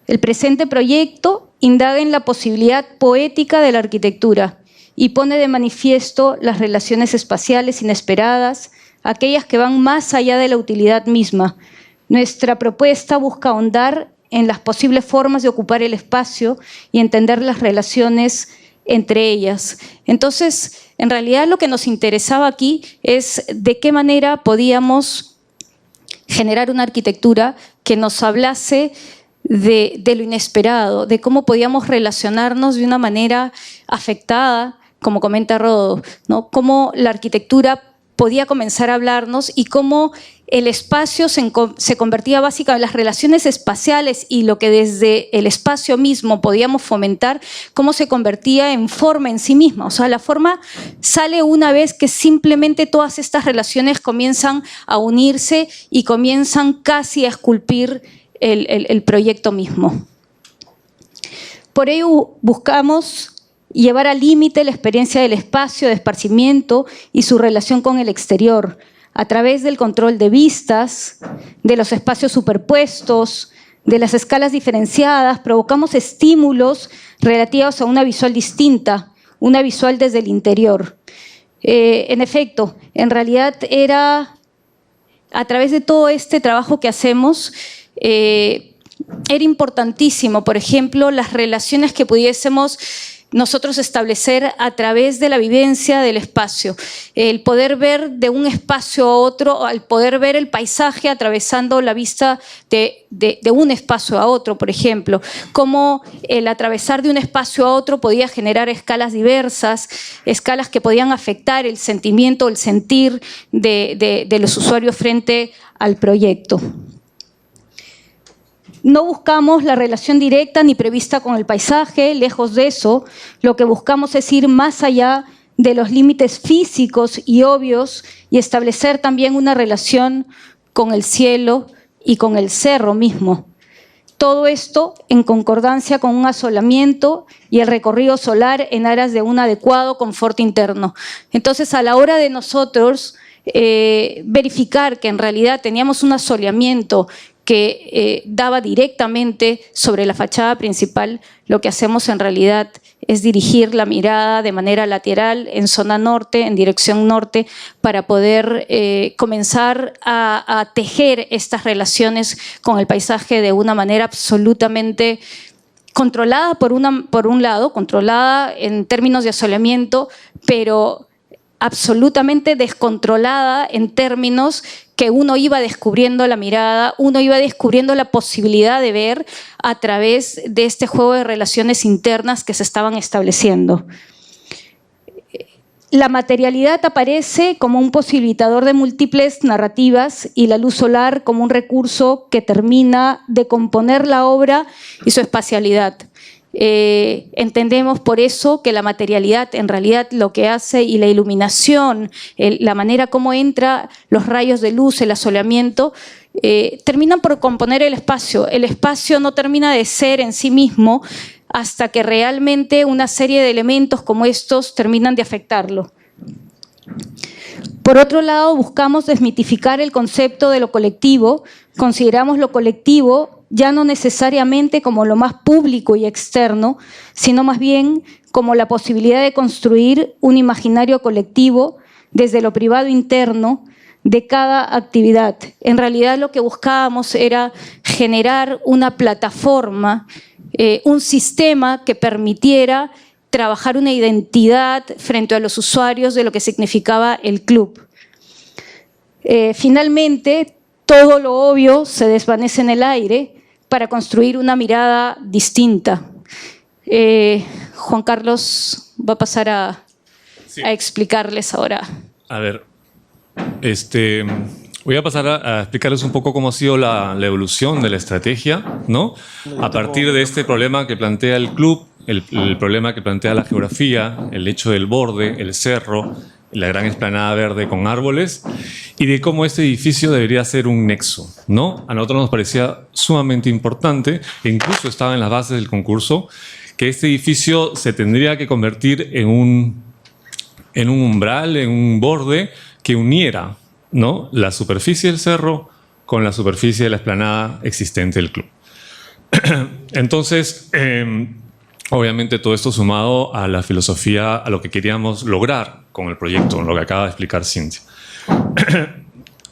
El presente proyecto indaga en la posibilidad poética de la arquitectura y pone de manifiesto las relaciones espaciales inesperadas, aquellas que van más allá de la utilidad misma. Nuestra propuesta busca ahondar en las posibles formas de ocupar el espacio y entender las relaciones entre ellas. Entonces, en realidad lo que nos interesaba aquí es de qué manera podíamos generar una arquitectura que nos hablase de lo inesperado, de cómo podíamos relacionarnos de una manera afectada, como comenta Rodo, ¿no? Cómo la arquitectura podía comenzar a hablarnos y cómo el espacio se convertía básicamente en las relaciones espaciales y lo que desde el espacio mismo podíamos fomentar, cómo se convertía en forma en sí misma. O sea, la forma sale una vez que simplemente todas estas relaciones comienzan a unirse y comienzan casi a esculpir el proyecto mismo. Por ello buscamos llevar al límite la experiencia del espacio de esparcimiento y su relación con el exterior, a través del control de vistas, de los espacios superpuestos, de las escalas diferenciadas. Provocamos estímulos relativos a una visual distinta, una visual desde el interior. En efecto, en realidad era a través de todo este trabajo que hacemos, era importantísimo, por ejemplo, las relaciones que pudiésemos nosotros establecer a través de la vivencia del espacio, el poder ver de un espacio a otro, al poder ver el paisaje atravesando la vista de un espacio a otro, por ejemplo, cómo el atravesar de un espacio a otro podía generar escalas diversas, escalas que podían afectar el sentimiento, el sentir de los usuarios frente al proyecto. No buscamos la relación directa ni prevista con el paisaje, lejos de eso. Lo que buscamos es ir más allá de los límites físicos y obvios y establecer también una relación con el cielo y con el cerro mismo. Todo esto en concordancia con un asolamiento y el recorrido solar en aras de un adecuado confort interno. Entonces, a la hora de nosotros verificar que en realidad teníamos un asoleamiento que daba directamente sobre la fachada principal, lo que hacemos en realidad es dirigir la mirada de manera lateral en zona norte, en dirección norte, para poder comenzar a tejer estas relaciones con el paisaje de una manera absolutamente controlada por un lado, controlada en términos de asoleamiento, pero absolutamente descontrolada en términos que uno iba descubriendo la mirada, uno iba descubriendo la posibilidad de ver a través de este juego de relaciones internas que se estaban estableciendo. La materialidad aparece como un posibilitador de múltiples narrativas y la luz solar como un recurso que termina de componer la obra y su espacialidad. Entendemos por eso que la materialidad en realidad lo que hace, y la iluminación, la manera como entra los rayos de luz, el asoleamiento, terminan por componer el espacio. El espacio no termina de ser en sí mismo hasta que realmente una serie de elementos como estos terminan de afectarlo. Por otro lado, buscamos desmitificar el concepto de lo colectivo. Consideramos lo colectivo ya no necesariamente como lo más público y externo, sino más bien como la posibilidad de construir un imaginario colectivo desde lo privado interno de cada actividad. En realidad lo que buscábamos era generar una plataforma, un sistema que permitiera trabajar una identidad frente a los usuarios de lo que significaba el club. Finalmente, todo lo obvio se desvanece en el aire para construir una mirada distinta. Juan Carlos va a pasar a explicarles ahora. A ver, voy a pasar a explicarles un poco cómo ha sido la evolución de la estrategia, ¿no? A partir de este problema que plantea el club, el problema que plantea la geografía, el hecho del borde, el cerro, la gran explanada verde con árboles, y de cómo este edificio debería ser un nexo, ¿no? A nosotros nos parecía sumamente importante, e incluso estaba en las bases del concurso, que este edificio se tendría que convertir en un umbral, en un borde que uniera, ¿no?, la superficie del cerro con la superficie de la explanada existente del club. Entonces, obviamente todo esto sumado a la filosofía, a lo que queríamos lograr con el proyecto, lo que acaba de explicar Cintia.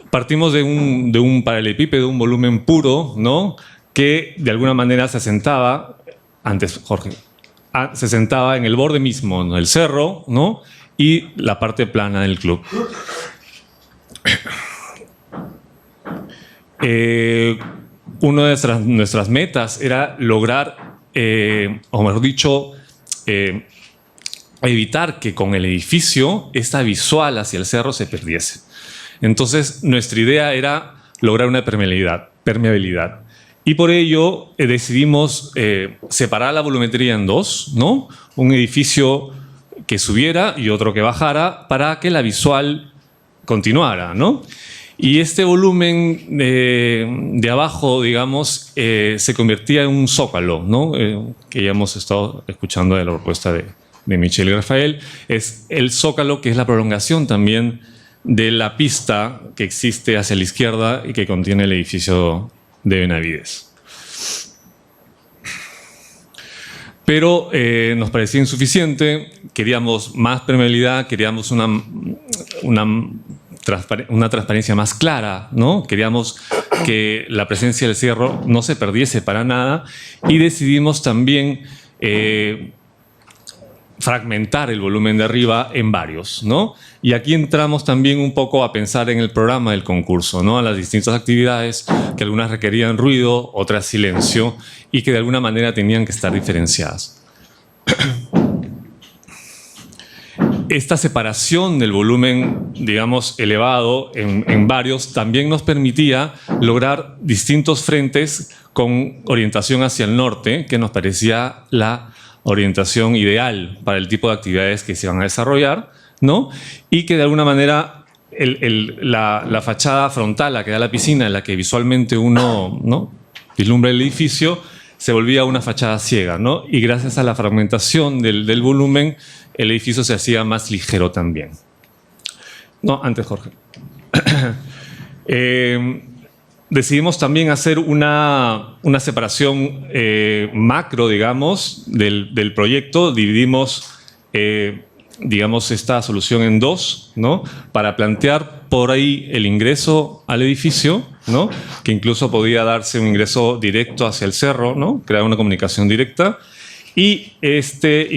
Partimos de un paralelepípedo, un volumen puro, ¿no?, que de alguna manera se asentaba, antes Jorge, se sentaba en el borde mismo, ¿no?, del cerro, ¿no?, y la parte plana del club. Una de nuestras metas era lograr, o mejor dicho, evitar que con el edificio esta visual hacia el cerro se perdiese. Entonces, nuestra idea era lograr una permeabilidad. Y por ello decidimos separar la volumetría en dos, ¿no? Un edificio que subiera y otro que bajara para que la visual continuara, ¿no? Y este volumen de abajo, digamos, se convertía en un zócalo, ¿no? Que ya hemos estado escuchando de la propuesta de Michelle y Rafael. Es el zócalo, que es la prolongación también de la pista que existe hacia la izquierda y que contiene el edificio de Benavides. Pero nos parecía insuficiente, queríamos más permeabilidad, queríamos una transparencia más clara, ¿no? Queríamos que la presencia del cerro no se perdiese para nada, y decidimos también fragmentar el volumen de arriba en varios, ¿no? Y aquí entramos también un poco a pensar en el programa del concurso, ¿no? A las distintas actividades, que algunas requerían ruido, otras silencio, y que de alguna manera tenían que estar diferenciadas. Esta separación del volumen, digamos, elevado en varios, también nos permitía lograr distintos frentes con orientación hacia el norte, que nos parecía la orientación ideal para el tipo de actividades que se van a desarrollar, ¿no? Y que de alguna manera la fachada frontal, la que da la piscina, en la que visualmente uno, ¿no?, vislumbra el edificio, se volvía una fachada ciega, ¿no? Y gracias a la fragmentación del volumen, el edificio se hacía más ligero también. No, antes Jorge. Decidimos también hacer una separación macro, digamos, del proyecto. Dividimos, digamos, esta solución en dos, ¿no?, para plantear por ahí el ingreso al edificio, ¿no?, que incluso podía darse un ingreso directo hacia el cerro, ¿no?, crear una comunicación directa. Y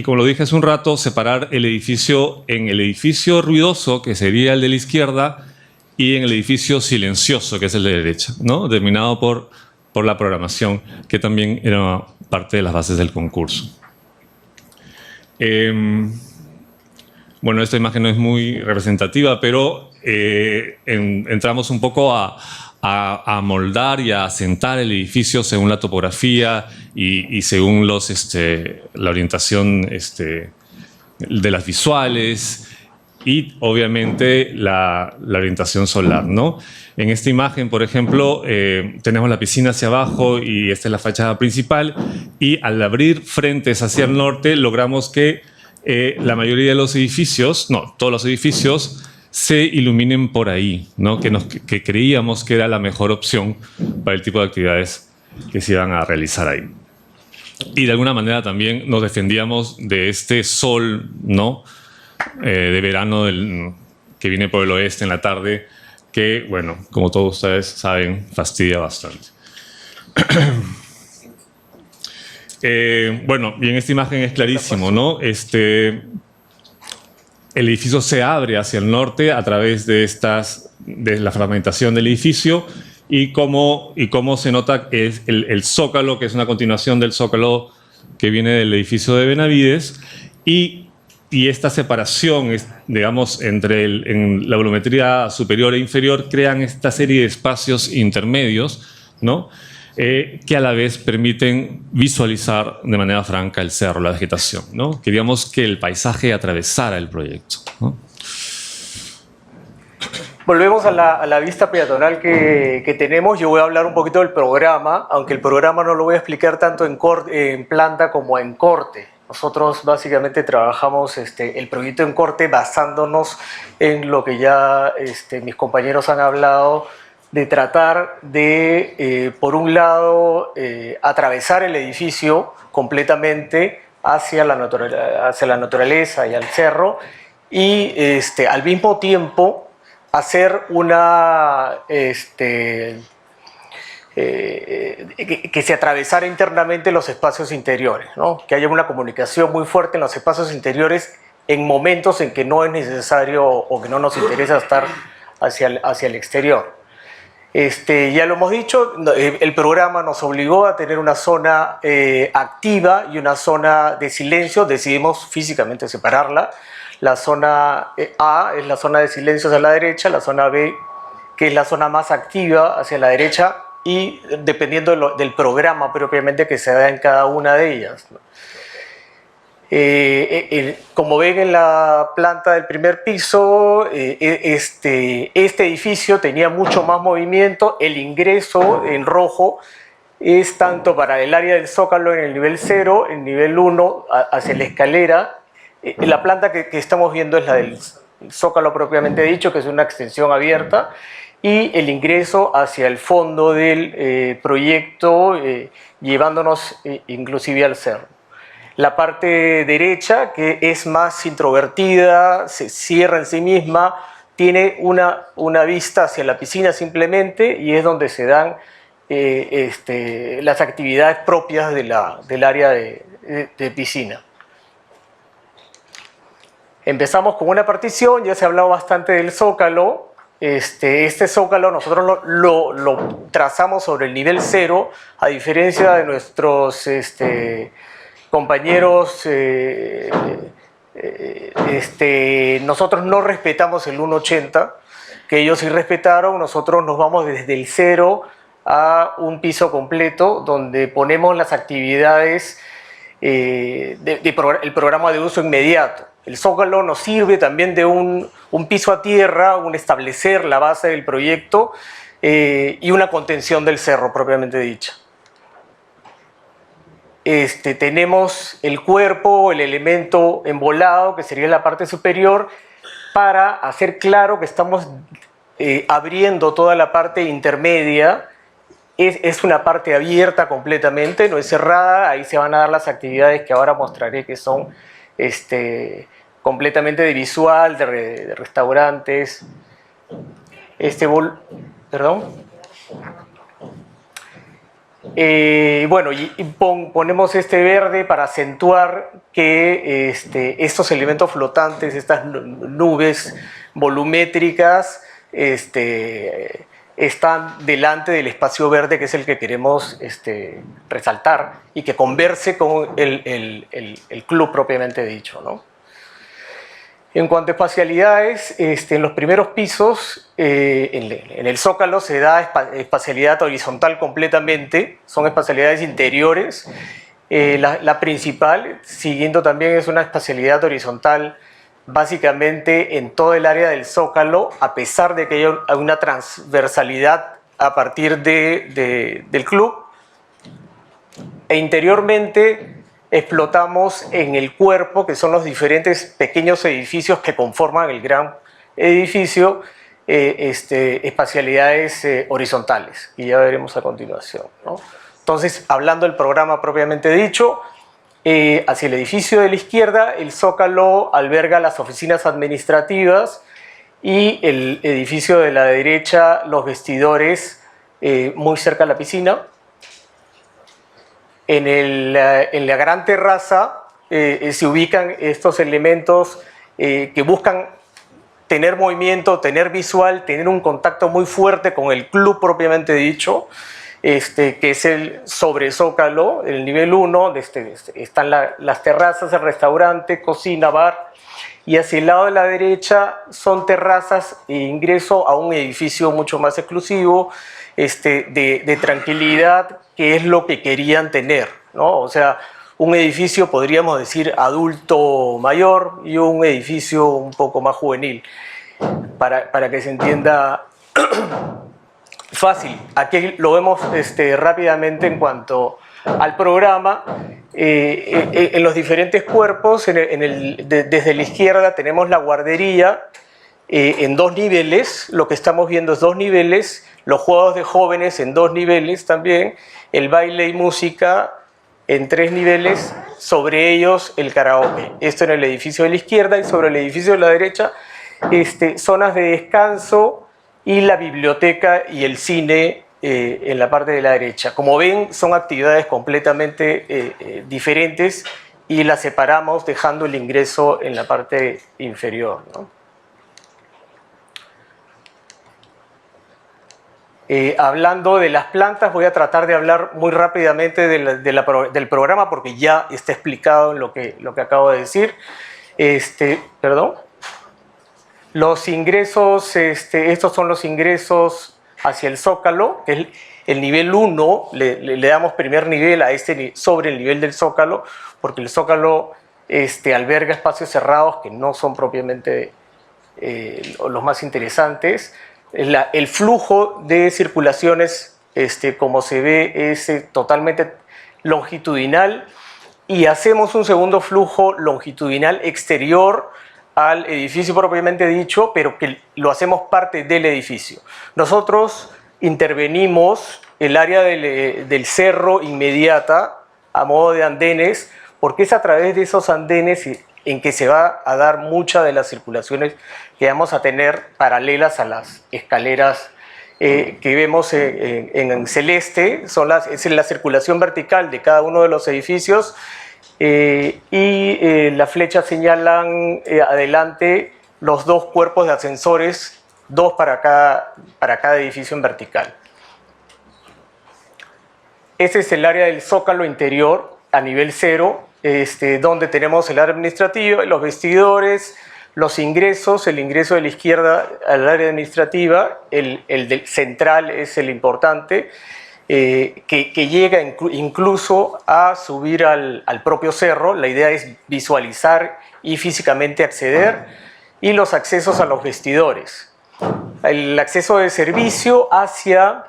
como lo dije hace un rato, separar el edificio en el edificio ruidoso, que sería el de la izquierda, y en el edificio silencioso, que es el de la derecha, ¿no?, determinado por la programación, que también era parte de las bases del concurso. Bueno, esta imagen no es muy representativa, pero entramos un poco a moldar y a asentar el edificio según la topografía y según la orientación de las visuales, y obviamente la orientación solar, ¿no? En esta imagen, por ejemplo, tenemos la piscina hacia abajo y esta es la fachada principal, y al abrir frentes hacia el norte logramos que la mayoría de los edificios, no, todos los edificios, se iluminen por ahí, ¿no? Que creíamos que era la mejor opción para el tipo de actividades que se iban a realizar ahí. Y de alguna manera también nos defendíamos de este sol, ¿no? De verano que viene por el oeste en la tarde, que, bueno, como todos ustedes saben, fastidia bastante. Bueno, y en esta imagen es clarísimo, ¿no? El edificio se abre hacia el norte a través de la fragmentación del edificio y cómo se nota que es el zócalo, que es una continuación del zócalo que viene del edificio de Benavides, y esta separación, digamos, en la volumetría superior e inferior, crean esta serie de espacios intermedios, ¿no? Que a la vez permiten visualizar de manera franca el cerro, la vegetación, ¿no? Queríamos que el paisaje atravesara el proyecto, ¿no? Volvemos a la vista peatonal que tenemos. Yo voy a hablar un poquito del programa, aunque el programa no lo voy a explicar tanto en planta como en corte. Nosotros básicamente trabajamos el proyecto en corte basándonos en lo que ya mis compañeros han hablado, de tratar de, por un lado, atravesar el edificio completamente hacia la naturaleza y al cerro, y al mismo tiempo hacer que se atravesara internamente los espacios interiores, ¿no? Que haya una comunicación muy fuerte en los espacios interiores en momentos en que no es necesario o que no nos interesa estar hacia el exterior. Ya lo hemos dicho, el programa nos obligó a tener una zona activa y una zona de silencio. Decidimos físicamente separarla. La zona A es la zona de silencio hacia la derecha, la zona B, que es la zona más activa, hacia la derecha, y dependiendo del programa propiamente que se da en cada una de ellas, ¿no? Como ven en la planta del primer piso, este edificio tenía mucho más movimiento. El ingreso en rojo es tanto para el área del zócalo en el nivel 0, el nivel 1 hacia la escalera. La planta que estamos viendo es la del zócalo propiamente dicho, que es una extensión abierta, y el ingreso hacia el fondo del proyecto, llevándonos inclusive al cerro. La parte derecha, que es más introvertida, se cierra en sí misma, tiene una vista hacia la piscina simplemente, y es donde se dan las actividades propias del área de piscina. Empezamos con una partición, ya se ha hablado bastante del zócalo. Este zócalo nosotros lo trazamos sobre el nivel 0, a diferencia de nuestros compañeros. Nosotros no respetamos el 1,80, que ellos sí respetaron. Nosotros nos vamos desde el 0 a un piso completo, donde ponemos las actividades, el programa de uso inmediato. El zócalo nos sirve también de un piso a tierra, un establecer la base del proyecto, y una contención del cerro propiamente dicha. Tenemos el cuerpo, el elemento embolado, que sería la parte superior, para hacer claro que estamos abriendo toda la parte intermedia. Es una parte abierta completamente, no es cerrada. Ahí se van a dar las actividades que ahora mostraré, que son completamente de visual, de restaurantes. Perdón. Bueno, ponemos este verde para acentuar que estos elementos flotantes, estas nubes volumétricas, están delante del espacio verde, que es el que queremos resaltar y que converse con el club propiamente dicho, ¿no? En cuanto a espacialidades, en los primeros pisos, en el zócalo se da espacialidad horizontal completamente, son espacialidades interiores. La principal, siguiendo también, es una espacialidad horizontal básicamente en todo el área del zócalo, a pesar de que hay una transversalidad a partir del club. E interiormente explotamos en el cuerpo, que son los diferentes pequeños edificios que conforman el gran edificio espacialidades horizontales, y ya veremos a continuación, ¿no? Entonces, hablando del programa propiamente dicho, hacia el edificio de la izquierda, el Zócalo alberga las oficinas administrativas y el edificio de la derecha, los vestidores, muy cerca de la piscina. En la gran terraza se ubican estos elementos que buscan tener movimiento, tener visual, tener un contacto muy fuerte con el club propiamente dicho, que es el sobresócalo, el nivel 1, están las terrazas, el restaurante, cocina, bar, y hacia el lado de la derecha son terrazas e ingreso a un edificio mucho más exclusivo, de tranquilidad, que es lo que querían tener, ¿no? O sea, un edificio, podríamos decir, adulto mayor, y un edificio un poco más juvenil, para que se entienda fácil. Aquí lo vemos rápidamente en cuanto al programa. En los diferentes cuerpos, desde la izquierda tenemos la guardería en 2 niveles, lo que estamos viendo es 2 niveles, los juegos de jóvenes en 2 niveles también, el baile y música en 3 niveles, sobre ellos el karaoke. Esto en el edificio de la izquierda, y sobre el edificio de la derecha, zonas de descanso y la biblioteca y el cine en la parte de la derecha. Como ven, son actividades completamente diferentes, y las separamos dejando el ingreso en la parte inferior, ¿no? Hablando de las plantas, voy a tratar de hablar muy rápidamente del programa, porque ya está explicado en lo que acabo de decir. Perdón. Los ingresos, estos son los ingresos hacia el Zócalo, que es el nivel 1, le damos primer nivel a sobre el nivel del Zócalo, porque el Zócalo alberga espacios cerrados que no son propiamente los más interesantes. El flujo de circulaciones, como se ve, es totalmente longitudinal, y hacemos un segundo flujo longitudinal exterior al edificio propiamente dicho, pero que lo hacemos parte del edificio. Nosotros intervenimos el área del cerro inmediata a modo de andenes, porque es a través de esos andenes en que se va a dar muchas de las circulaciones que vamos a tener paralelas a las escaleras que vemos en celeste. Es la circulación vertical de cada uno de los edificios, y las flechas señalan adelante los 2 cuerpos de ascensores, 2 para cada edificio en vertical. Este es el área del Zócalo interior a nivel 0, donde tenemos el área administrativa, los vestidores, los ingresos, el ingreso de la izquierda al área administrativa, el del central es el importante, que llega incluso a subir al propio cerro. La idea es visualizar y físicamente acceder, y los accesos a los vestidores. El acceso de servicio hacia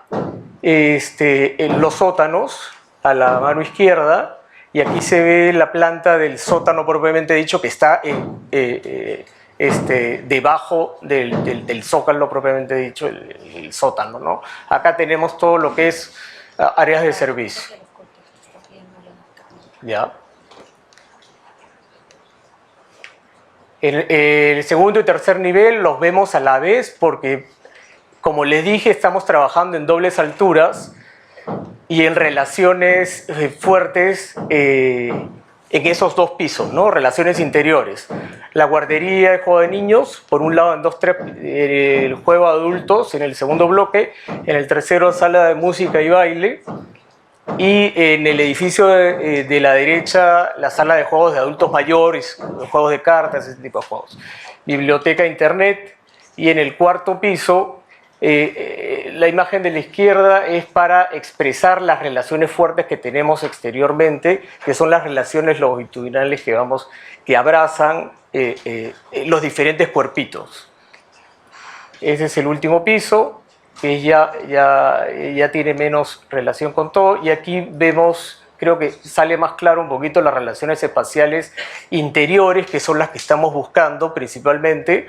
los sótanos a la mano izquierda, y aquí se ve la planta del sótano propiamente dicho, que está debajo del zócalo propiamente dicho, el sótano, ¿no? Acá tenemos todo lo que es áreas de servicio. ¿Ya? El segundo y tercer nivel los vemos a la vez, porque, como les dije, estamos trabajando en dobles alturas y en relaciones fuertes en esos 2 pisos, ¿no? Relaciones interiores. La guardería y juego de niños, por un lado en 2-3, el juego de adultos en el segundo bloque, en el tercero sala de música y baile, y en el edificio de la derecha la sala de juegos de adultos mayores, juegos de cartas, ese tipo de juegos. Biblioteca, internet, y en el cuarto piso la imagen de la izquierda es para expresar las relaciones fuertes que tenemos exteriormente, que son las relaciones longitudinales que abrazan los diferentes cuerpitos. Ese es el último piso, que ya tiene menos relación con todo, y aquí vemos, creo que sale más claro un poquito las relaciones espaciales interiores, que son las que estamos buscando principalmente.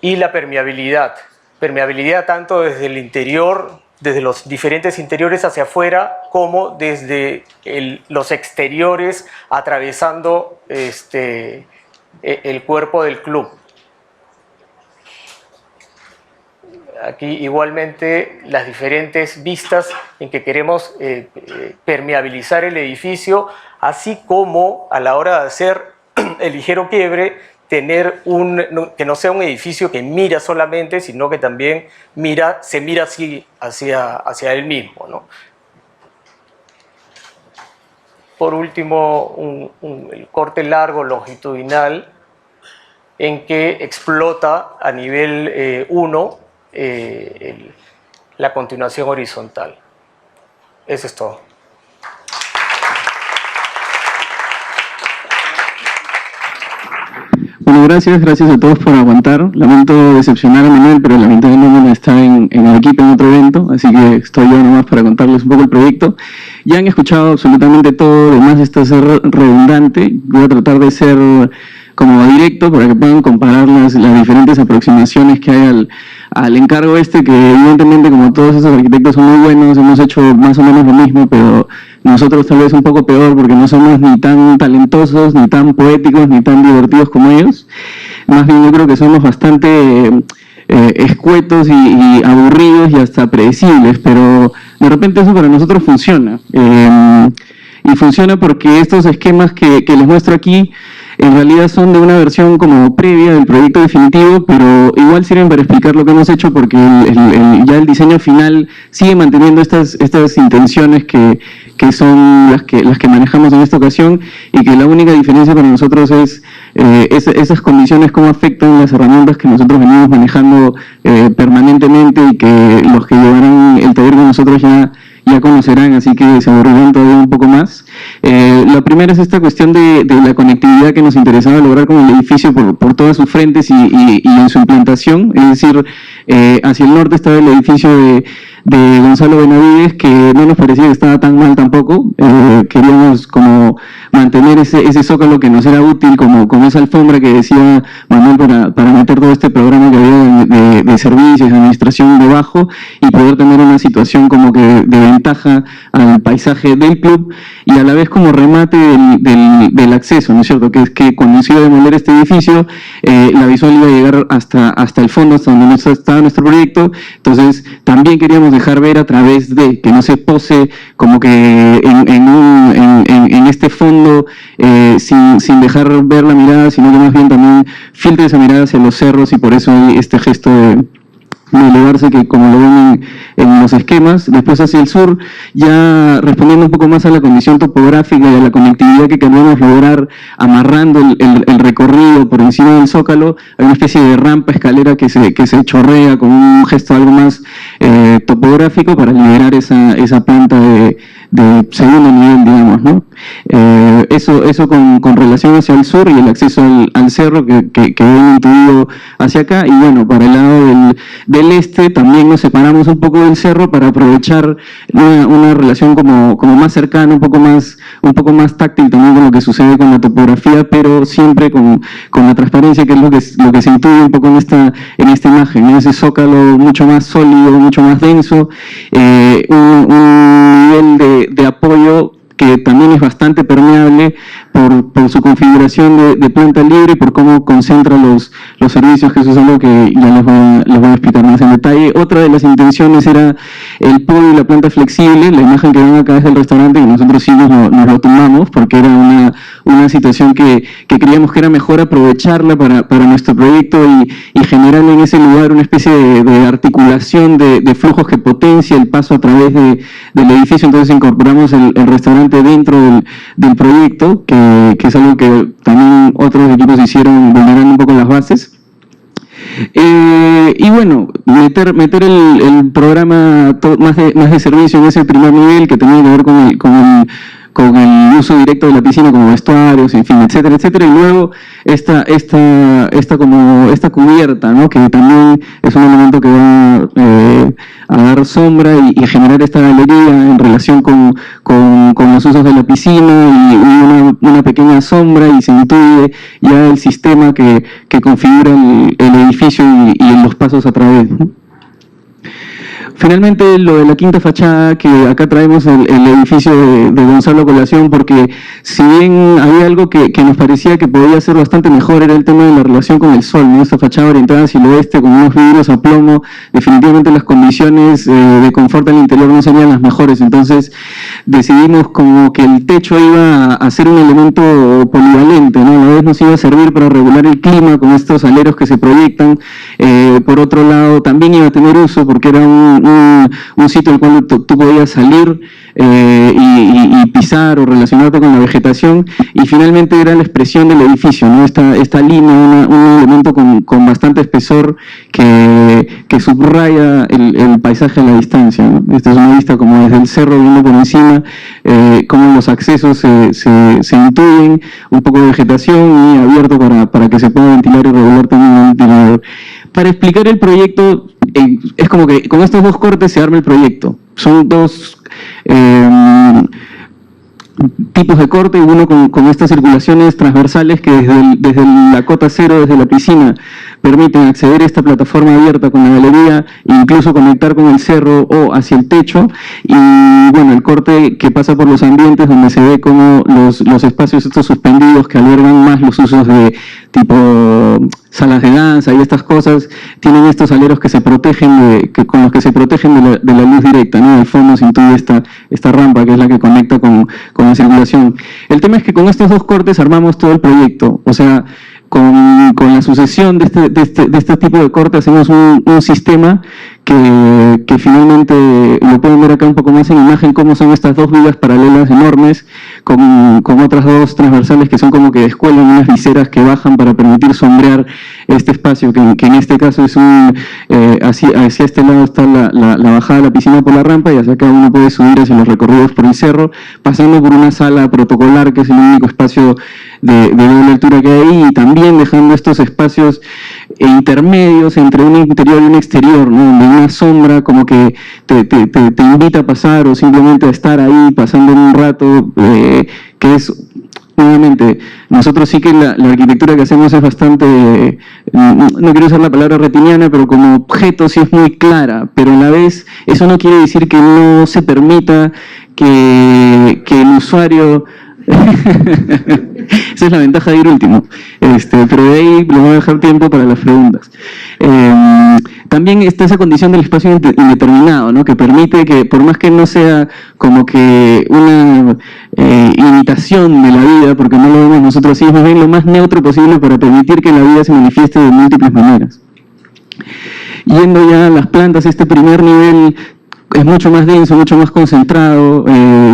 y la permeabilidad. Permeabilidad tanto desde el interior, desde los diferentes interiores hacia afuera, como desde los exteriores atravesando el cuerpo del club. Aquí igualmente las diferentes vistas en que queremos permeabilizar el edificio, así como a la hora de hacer el ligero quiebre, tener que no sea un edificio que mira solamente, sino que también se mira así hacia él mismo, ¿no? Por último, el corte largo longitudinal en que explota a nivel 1 la continuación horizontal. Eso es todo. Bueno, gracias a todos por aguantar. Lamento decepcionar a Manuel, pero lamentablemente está en Arequipa en otro evento, así que estoy yo nomás para contarles un poco el proyecto. Ya han escuchado absolutamente todo, además esto es redundante. Voy a tratar de ser como directo para que puedan comparar las diferentes aproximaciones que hay al encargo que evidentemente como todos esos arquitectos son muy buenos, hemos hecho más o menos lo mismo, pero nosotros tal vez un poco peor porque no somos ni tan talentosos, ni tan poéticos, ni tan divertidos como ellos. Más bien yo creo que somos bastante escuetos y aburridos y hasta predecibles, pero de repente eso para nosotros funciona. Y funciona porque estos esquemas que les muestro aquí en realidad son de una versión como previa del proyecto definitivo, pero igual sirven para explicar lo que hemos hecho porque ya el diseño final sigue manteniendo estas intenciones que son las que manejamos en esta ocasión, y que la única diferencia para nosotros es esas condiciones, cómo afectan las herramientas que nosotros venimos manejando permanentemente, y que los que llevarán el taller con nosotros ya conocerán, así que se aburrirán todavía un poco más. La primera es esta cuestión de la conectividad que nos interesaba lograr con el edificio por todas sus frentes y en su implantación, es decir, hacia el norte estaba el edificio de Gonzalo Benavides, que no nos parecía que estaba tan mal tampoco. Queríamos como mantener ese zócalo que nos era útil, como esa alfombra que decía Manuel, para meter todo este programa que había de servicios, de administración debajo, y poder tener una situación como que de ventaja al paisaje del club, y a la vez como remate del acceso, ¿no es cierto? Que es que cuando se iba a demoler este edificio, la visual iba a llegar hasta el fondo, hasta donde estaba nuestro proyecto. Entonces también queríamos dejar ver a través de que no se pose como que en este fondo sin dejar ver la mirada, sino que más bien también filtre esa mirada hacia los cerros, y por eso hay este gesto de elevarse, que como lo ven en los esquemas. Después hacia el sur, ya respondiendo un poco más a la condición topográfica y a la conectividad que queremos lograr amarrando el recorrido por encima del zócalo, hay una especie de rampa, escalera que se chorrea con un gesto algo más topográfico para liberar esa planta de segundo nivel, digamos, ¿no? Eso con relación hacia el sur y el acceso al cerro que ven intuido hacia acá. Y bueno, para el lado del este también nos separamos un poco del cerro para aprovechar una relación como más cercana, un poco más táctil también con lo que sucede con la topografía, pero siempre con la transparencia, que es lo que se intuye un poco en esta imagen, ¿no? Ese zócalo mucho más sólido, mucho más denso, un nivel de apoyo que también es bastante permeable por su configuración de planta libre y por cómo concentra los servicios, que eso es algo que ya les voy a explicar más en detalle. Otra de las intenciones era el podio y la planta flexible. La imagen que ven acá es del restaurante, y nosotros sí nos lo tomamos porque era una situación que creíamos que era mejor aprovecharla para nuestro proyecto y generar en ese lugar una especie de articulación de flujos que potencia el paso a través del edificio. Entonces incorporamos el restaurante dentro del proyecto, que es algo que también otros equipos hicieron vulnerando un poco las bases. Y bueno, meter el programa más de servicio en ese primer nivel, que tenía que ver con con el uso directo de la piscina como vestuarios, en fin, etcétera, etcétera. Y luego esta cubierta, ¿no? Que también es un elemento que va a dar sombra y a generar esta galería en relación con los usos de la piscina y una pequeña sombra, y se intuye ya el sistema que configura el edificio y los pasos a través, ¿no? Finalmente, lo de la quinta fachada, que acá traemos el edificio de Gonzalo Colación, porque si bien había algo que nos parecía que podía ser bastante mejor, era el tema de la relación con el sol, ¿no? Esta fachada orientada hacia el oeste con unos vidrios a plomo, definitivamente las condiciones de confort al interior no serían las mejores, entonces decidimos como que el techo iba a ser un elemento polivalente, ¿no? A la vez nos iba a servir para regular el clima con estos aleros que se proyectan, por otro lado también iba a tener uso porque era un sitio al cual tú podías salir y pisar o relacionarte con la vegetación, y finalmente era la expresión del edificio, ¿no? Esta línea, un elemento con bastante espesor que subraya el paisaje a la distancia, ¿no? Esta es una vista como desde el cerro viendo por encima, como los accesos se intuyen, un poco de vegetación y abierto para que se pueda ventilar y regular también el ventilador. Para explicar el proyecto, es como que con estos dos cortes se arma el proyecto. Son dos tipos de corte, uno con estas circulaciones transversales que desde la cota cero, desde la piscina, permiten acceder a esta plataforma abierta con la galería, incluso conectar con el cerro o hacia el techo, y bueno, el corte que pasa por los ambientes donde se ve como los espacios estos suspendidos que albergan más los usos de tipo salas de danza y estas cosas, tienen estos aleros que se protegen con los que se protegen de la luz directa, ¿no? Al fondo se intuye esta rampa que es la que conecta con la circulación. El tema es que con estos dos cortes armamos todo el proyecto, o sea, con la sucesión de este tipo de corte hacemos un sistema que finalmente lo pueden ver acá un poco más en imagen, cómo son estas dos vigas paralelas enormes con otras dos transversales que son como que descuelgan unas viseras que bajan para permitir sombrear este espacio, que en este caso es hacia este lado está la bajada de la piscina por la rampa, y hacia acá uno puede subir hacia los recorridos por el cerro, pasando por una sala protocolar que es el único espacio de doble altura que hay ahí, y también dejando estos espacios intermedios entre un interior y un exterior, ¿no? Donde una sombra como que te invita a pasar o simplemente a estar ahí pasando un rato, que es, nuevamente, nosotros sí que la arquitectura que hacemos es bastante, no quiero usar la palabra retiniana, pero como objeto sí es muy clara, pero a la vez eso no quiere decir que no se permita que el usuario... Esa es la ventaja de ir último, pero de ahí le voy a dejar tiempo para las preguntas. También está esa condición del espacio indeterminado, ¿no? Que permite que, por más que no sea como que una imitación de la vida, porque no lo vemos nosotros así, es más bien lo más neutro posible para permitir que la vida se manifieste de múltiples maneras. Yendo ya a las plantas, este primer nivel es mucho más denso, mucho más concentrado,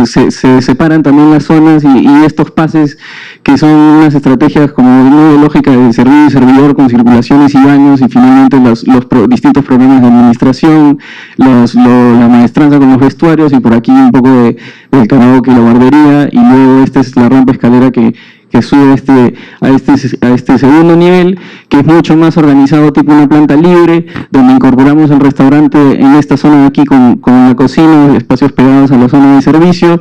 se separan también las zonas y estos pases que son unas estrategias como muy lógica de servicio y servidor con circulaciones y baños, y finalmente los distintos programas de administración, la maestranza con los vestuarios, y por aquí un poco del karaoke y la barbería, y luego esta es la rampa escalera que sube a este segundo nivel, que es mucho más organizado, tipo una planta libre, donde incorporamos el restaurante en esta zona de aquí con la cocina, espacios pegados a la zona de servicio,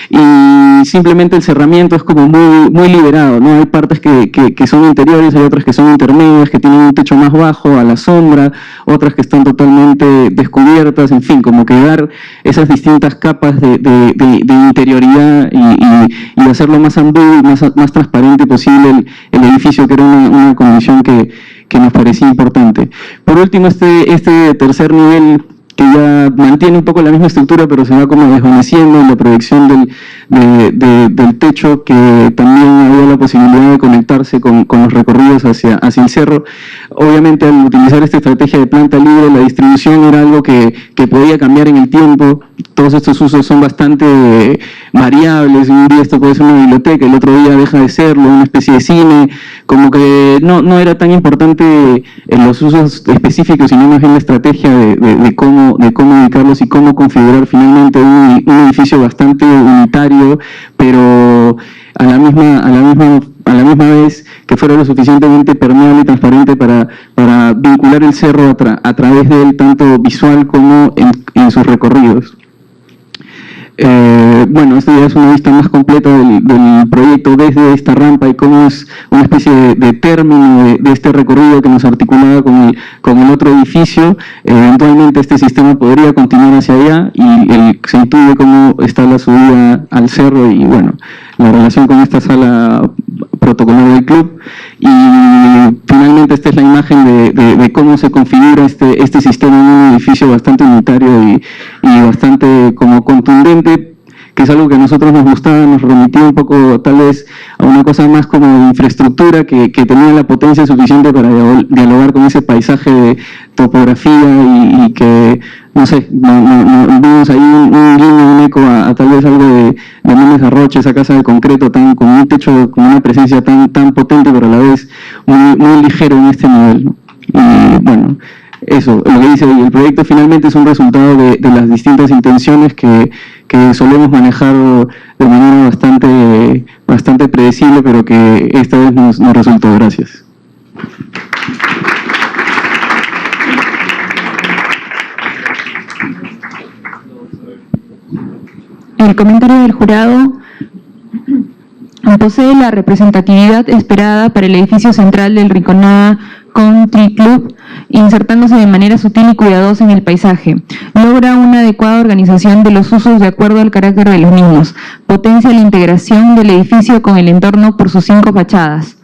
y simplemente el cerramiento es como muy liberado, ¿no? Hay partes que son interiores, hay otras que son intermedias, que tienen un techo más bajo, a la sombra, otras que están totalmente descubiertas, en fin, como que dar esas distintas capas de interioridad y hacerlo más ambiguo y más transparente posible el edificio, que era una condición que nos parecía importante. Por último, este tercer nivel, que ya mantiene un poco la misma estructura, pero se va como desvaneciendo en la proyección del techo, que también había la posibilidad de conectarse con los recorridos hacia el cerro. Obviamente, al utilizar esta estrategia de planta libre, la distribución era algo que podía cambiar en el tiempo, todos estos usos son bastante variables. Un día esto puede ser una biblioteca, el otro día deja de serlo, una especie de cine, como que no era tan importante en los usos específicos, sino más bien la estrategia de cómo ubicarlos y cómo configurar finalmente un edificio bastante unitario, pero a la misma vez que fuera lo suficientemente permeable y transparente para vincular el cerro a través de él, tanto visual como en sus recorridos. Bueno, esta ya es una vista más completa del proyecto desde esta rampa y cómo es una especie de término de este recorrido que nos articulaba con el otro edificio. Eventualmente este sistema podría continuar hacia allá y se intuye cómo está la subida al cerro y bueno, la relación con esta sala protocolar del club. Y finalmente esta es la imagen de cómo se configura este sistema en un edificio bastante unitario y bastante como contundente, que es algo que a nosotros nos gustaba, nos remitía un poco tal vez a una cosa más como de infraestructura que tenía la potencia suficiente para dialogar con ese paisaje de topografía y que, no sé, vimos ahí un guiño, un eco a tal vez algo de Méndez Arroche, esa casa de concreto con un techo, con una presencia tan potente, pero a la vez muy ligero en este nivel, ¿no? Y bueno, eso, lo que dice hoy, el proyecto finalmente es un resultado de las distintas intenciones que solemos manejar de manera bastante predecible, pero que esta vez nos resultó. Gracias. El comentario del jurado posee la representatividad esperada para el edificio central del Rinconada Country Club, insertándose de manera sutil y cuidadosa en el paisaje. Logra una adecuada organización de los usos de acuerdo al carácter de los mismos. Potencia la integración del edificio con el entorno por sus 5 fachadas,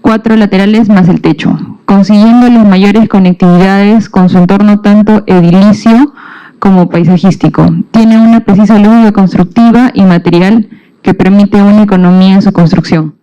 4 laterales más el techo, consiguiendo las mayores conectividades con su entorno tanto edilicio como paisajístico. Tiene una precisa lógica constructiva y material que permite una economía en su construcción.